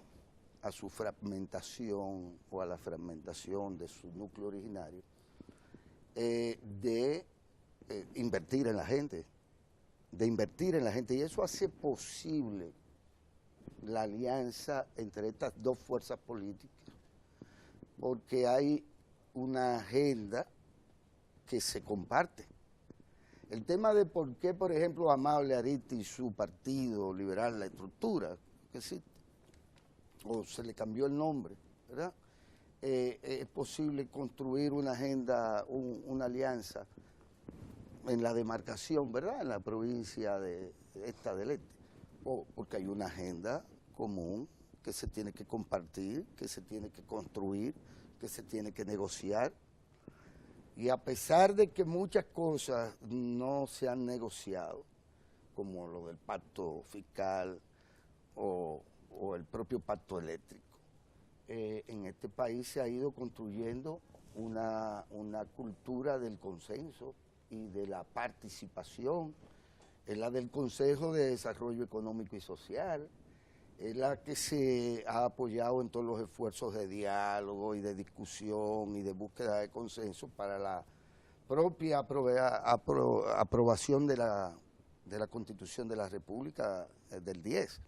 fragmentación o a la fragmentación de su núcleo originario, de invertir en la gente, y eso hace posible la alianza entre estas dos fuerzas políticas, porque hay una agenda que se comparte. El tema de por qué, por ejemplo, Amable Ariztí y su partido liberal, la estructura que existe, o se le cambió el nombre, ¿verdad? Es posible construir una agenda, una alianza en la demarcación, ¿verdad?, en la provincia del Este, o porque hay una agenda común que se tiene que compartir, que se tiene que construir, que se tiene que negociar. Y a pesar de que muchas cosas no se han negociado, como lo del pacto fiscal o el propio pacto eléctrico, en este país se ha ido construyendo una cultura del consenso y de la participación. Es la del Consejo de Desarrollo Económico y Social, es la que se ha apoyado en todos los esfuerzos de diálogo y de discusión y de búsqueda de consenso para la propia aprobación de la Constitución de la República del 10,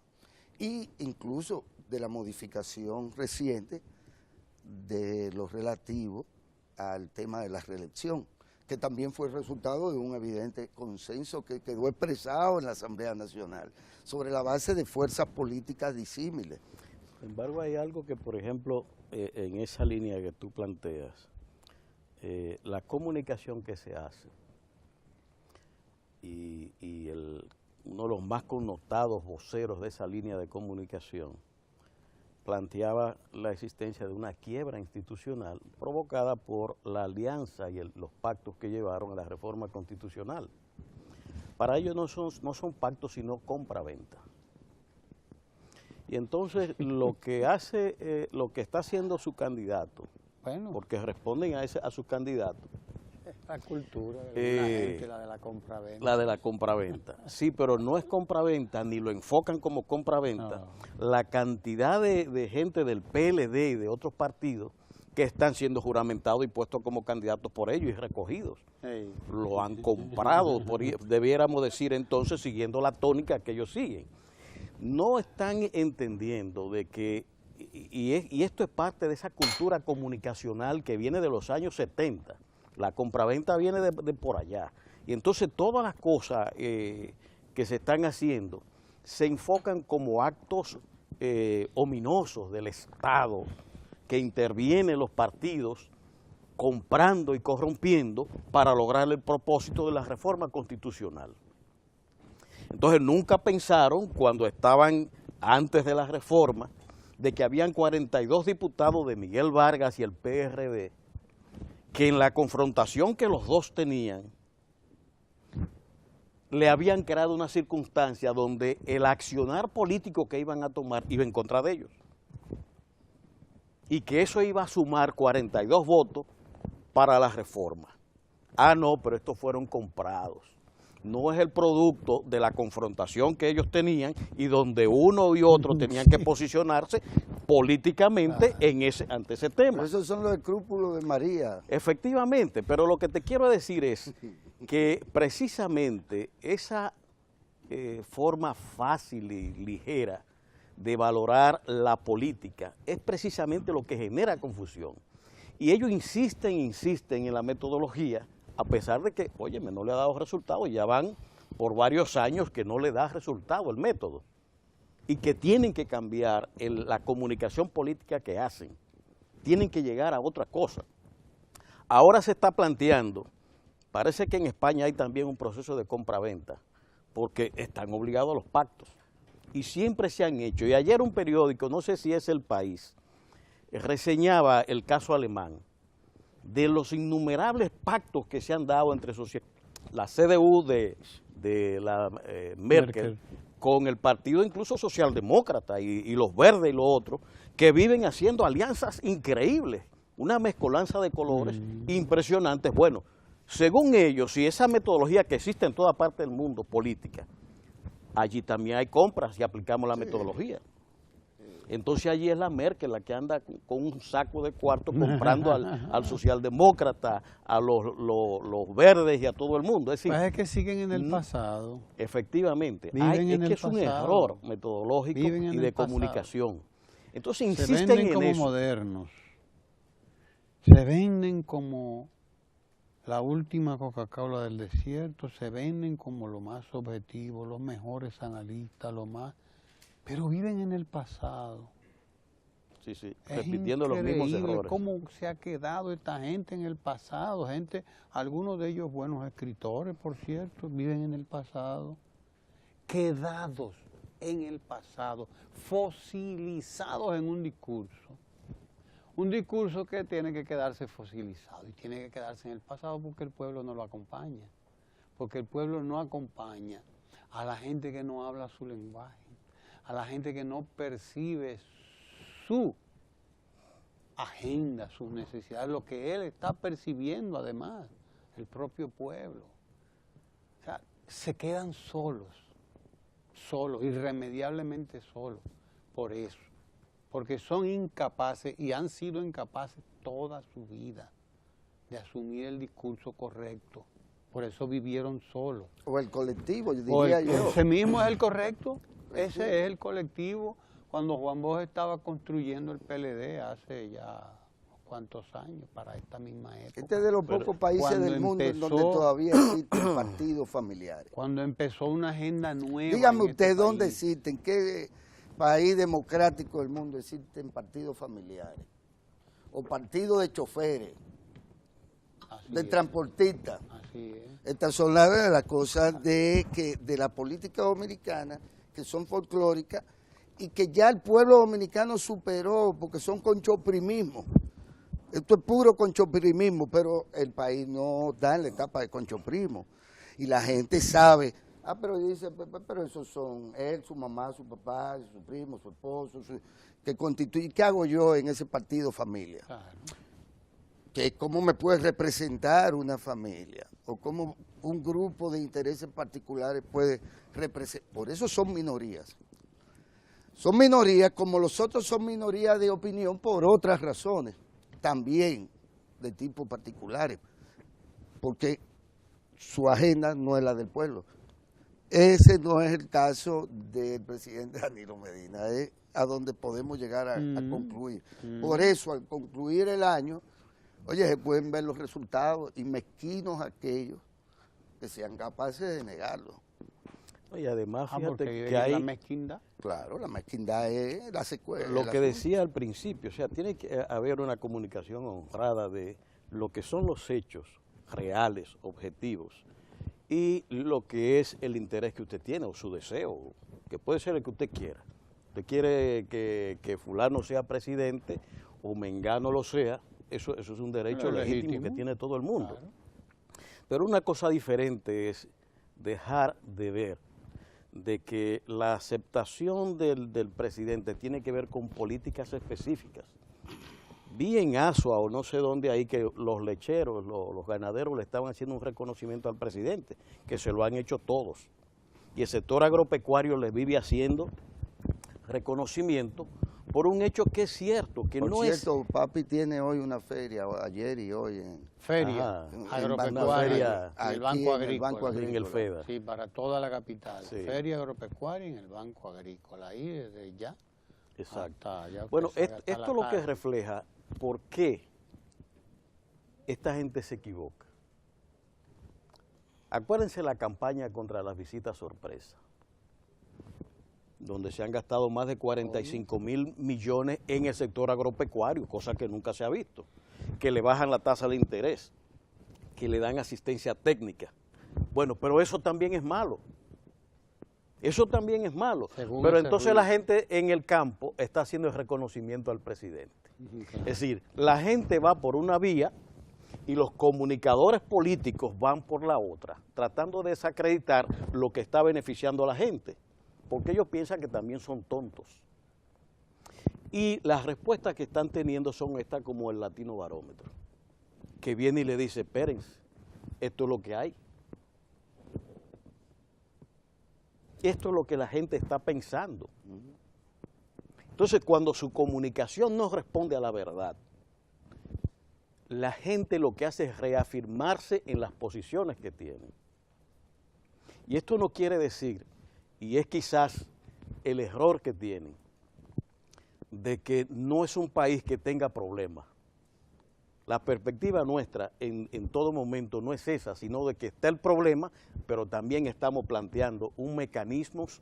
e incluso de la modificación reciente de lo relativo al tema de la reelección, que también fue el resultado de un evidente consenso que quedó expresado en la Asamblea Nacional sobre la base de fuerzas políticas disímiles. Sin embargo, hay algo que, por ejemplo, en esa línea que tú planteas, la comunicación que se hace y uno de los más connotados voceros de esa línea de comunicación planteaba la existencia de una quiebra institucional provocada por la alianza y los pactos que llevaron a la reforma constitucional. Para ellos no son pactos, sino compra-venta. Y entonces lo que está haciendo su candidato, Bueno, porque responden a su candidato, la cultura de la gente, la de la compraventa. la de la compraventa. Sí, pero no es compraventa, ni lo enfocan como compraventa. No. La cantidad de gente del PLD y de otros partidos que están siendo juramentados y puestos como candidatos por ellos y recogidos. Hey. Lo han comprado, debiéramos decir entonces, siguiendo la tónica que ellos siguen. No están entendiendo de que, y esto es parte de esa cultura comunicacional que viene de los años 70, la compraventa viene de por allá, y entonces todas las cosas que se están haciendo se enfocan como actos ominosos del Estado, que intervienen los partidos comprando y corrompiendo para lograr el propósito de la reforma constitucional. Entonces nunca pensaron, cuando estaban antes de la reforma, de que habían 42 diputados de Miguel Vargas y el PRD, que en la confrontación que los dos tenían, le habían creado una circunstancia donde el accionar político que iban a tomar iba en contra de ellos. Y que eso iba a sumar 42 votos para la reforma. Ah, no, pero estos fueron comprados. No es el producto de la confrontación que ellos tenían y donde uno y otro tenían que posicionarse políticamente ante ese tema. Pero esos son los escrúpulos de María. Efectivamente, pero lo que te quiero decir es que precisamente esa forma fácil y ligera de valorar la política es precisamente lo que genera confusión. Y ellos insisten en la metodología, a pesar de que, óyeme, no le ha dado resultado, ya van por varios años que no le da resultado el método, y que tienen que cambiar la comunicación política que hacen, tienen que llegar a otra cosa. Ahora se está planteando, parece que en España hay también un proceso de compra-venta, porque están obligados a los pactos, y siempre se han hecho. Y ayer un periódico, no sé si es El País, reseñaba el caso alemán, de los innumerables pactos que se han dado entre la CDU de la Merkel con el partido incluso socialdemócrata y los verdes y los otros, que viven haciendo alianzas increíbles, una mezcolanza de colores impresionantes. Bueno, según ellos, y esa metodología que existe en toda parte del mundo política, allí también hay compras y aplicamos la metodología. Entonces allí es la Merkel la que anda con un saco de cuarto comprando al socialdemócrata, a los verdes y a todo el mundo. Es decir, es que siguen en el pasado. Efectivamente. Es un error metodológico y de comunicación. Entonces insisten en eso. Se venden como modernos. Se venden como la última Coca-Cola del desierto. Se venden como lo más objetivo, los mejores analistas, pero viven en el pasado. Sí, repitiendo los mismos errores. ¿Cómo se ha quedado esta gente en el pasado? Algunos de ellos buenos escritores, por cierto, viven en el pasado. Quedados en el pasado, fosilizados en un discurso. Un discurso que tiene que quedarse fosilizado y tiene que quedarse en el pasado porque el pueblo no lo acompaña. Porque el pueblo no acompaña a la gente que no habla su lenguaje, a la gente que no percibe su agenda, sus necesidades, lo que él está percibiendo además, el propio pueblo. O sea, se quedan solos, irremediablemente solos, por eso, porque son incapaces y han sido incapaces toda su vida de asumir el discurso correcto. Por eso vivieron solos. O el colectivo, yo diría yo. Ese mismo es el correcto. Ese es el colectivo. Cuando Juan Bosch estaba construyendo el PLD hace ya cuántos años, para esta misma época. Este es de los pocos países del mundo en donde todavía existen partidos familiares. Cuando empezó una agenda nueva. Dígame usted dónde existen, qué país democrático del mundo existen partidos familiares, o partidos de choferes, de transportistas. Así es. Estas son las cosas de la política dominicana, que son folclóricas y que ya el pueblo dominicano superó, porque son conchoprimismo. Esto es puro conchoprimismo, pero el país no da en la etapa de conchoprismo. Y la gente sabe, pero dice, pero esos son él, su mamá, su papá, su primo, su esposo, que constituye. ¿Qué hago yo en ese partido familia? Claro. ¿Cómo me puede representar una familia? O cómo un grupo de intereses particulares puede representar. Por eso son minorías. Son minorías, como los otros son minorías de opinión por otras razones, también de tipo particulares, porque su agenda no es la del pueblo. Ese no es el caso del presidente Danilo Medina, es a donde podemos llegar a concluir. Por eso, al concluir el año, oye, se pueden ver los resultados y mezquinos aquellos que sean capaces de negarlo. Y además, fíjate que hay la mezquindad. Claro, la mezquindad es la secuela. Lo que decía al principio, o sea, tiene que haber una comunicación honrada de lo que son los hechos reales, objetivos, y lo que es el interés que usted tiene o su deseo, que puede ser el que usted quiera. Usted quiere que fulano sea presidente o mengano lo sea, eso es un derecho legítimo que tiene todo el mundo. Claro. Pero una cosa diferente es dejar de ver de que la aceptación del presidente tiene que ver con políticas específicas. Vi en Asua o no sé dónde ahí que los lecheros, los ganaderos le estaban haciendo un reconocimiento al presidente, que se lo han hecho todos. Y el sector agropecuario le vive haciendo reconocimiento por un hecho que es cierto, que Por no cierto, papi tiene hoy una feria, ayer y hoy en... Feria agropecuaria feria en el Banco aquí en el Banco Agrícola. en el FEDA. Sí, para toda la capital. Sí. Feria agropecuaria en el Banco Agrícola. Ahí desde ya. Exacto. hasta ya Bueno, usted sabe, hasta esto la es lo que tarde. refleja por qué esta gente se equivoca. Acuérdense la campaña contra las visitas sorpresa, donde se han gastado más de 45.000 millones en el sector agropecuario, cosa que nunca se ha visto, que le bajan la tasa de interés, que le dan asistencia técnica. Bueno, pero eso también es malo. Eso también es malo. Según Pero ese entonces ruido. la gente en el campo está haciendo el reconocimiento al presidente. Ujú, Es claro. decir, la gente va por una vía y los comunicadores políticos van por la otra, tratando de desacreditar lo que está beneficiando a la gente, porque ellos piensan que también son tontos. Y las respuestas que están teniendo son estas como el Latino Barómetro, que viene y le dice, espérense, esto es lo que hay. Esto es lo que la gente está pensando. Entonces, cuando su comunicación no responde a la verdad, la gente lo que hace es reafirmarse en las posiciones que tienen. Y esto no quiere decir, y es quizás el error que tienen, de que no es un país que tenga problemas. La perspectiva nuestra en todo momento no es esa, sino de que está el problema, pero también estamos planteando un mecanismos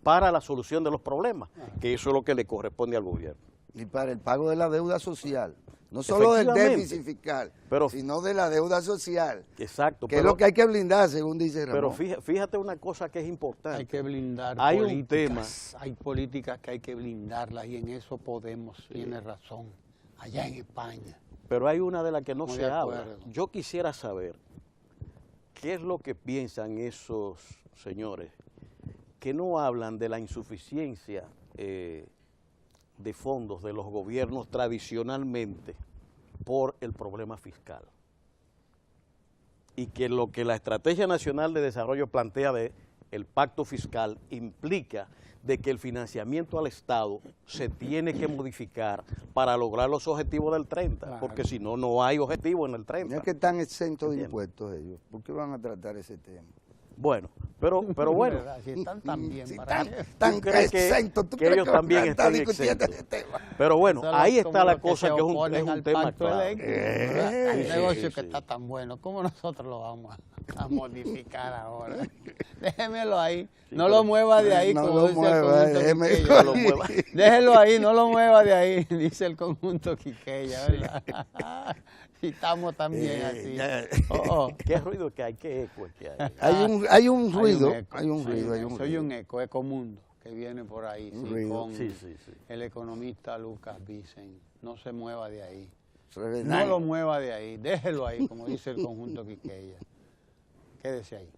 para la solución de los problemas, que eso es lo que le corresponde al gobierno. Y para el pago de la deuda social, no solo del Efectivamente. déficit fiscal, Pero- sino de la deuda social, Exacto. que es lo que hay que blindar, según dice Ramón. Pero fíjate una cosa que es importante. Hay que blindar Hay un políticas. Hay políticas que hay que blindarlas y en eso Podemos tiene razón. Allá en España. Pero hay una de las que no Muy se de habla. acuerdo. Yo quisiera saber qué es lo que piensan esos señores que no hablan de la insuficiencia de fondos de los gobiernos tradicionalmente por el problema fiscal. Y que lo que la Estrategia Nacional de Desarrollo plantea de el pacto fiscal implica de que el financiamiento al Estado se tiene que modificar para lograr los objetivos del 30, Claro. porque si no, no hay objetivo en el 30. Ya que están exentos de Entiendo. impuestos ellos, ¿por qué van a tratar ese tema? Bueno, pero bueno, ¿Verdad? Si están tan bien Si para están eso. tan crees que- exentos, ¿tú que crees ellos van a también estar estén discutiendo exentos? ese tema? pero bueno, Son ahí los- está como la los cosa se que es oponen un al tema pacto clave. eléctrico, ¿verdad? Hay un sí, negocio sí, que sí. está tan bueno, ¿cómo nosotros lo vamos a modificar ahora? Déjemelo ahí, no lo mueva de ahí, No como lo dice mueva, el conjunto déjeme- Quiqueya. No lo mueva. Déjelo ahí, no lo mueva de ahí, dice el conjunto Quiqueya, ¿verdad? Si estamos también así. ya. Oh, oh. ¿Qué ruido que hay? ¿Qué eco es que hay? Hay un ruido, eco, hay un sí, ruido, hay un Soy ruido. un eco, Ecomundo, que viene por ahí, Un sí, ruido. con Sí, sí, sí. el economista Lucas Vicen. No se mueva de ahí. Revenán. No lo mueva de ahí, déjelo ahí, como dice el conjunto Quiqueya. Quédese ahí.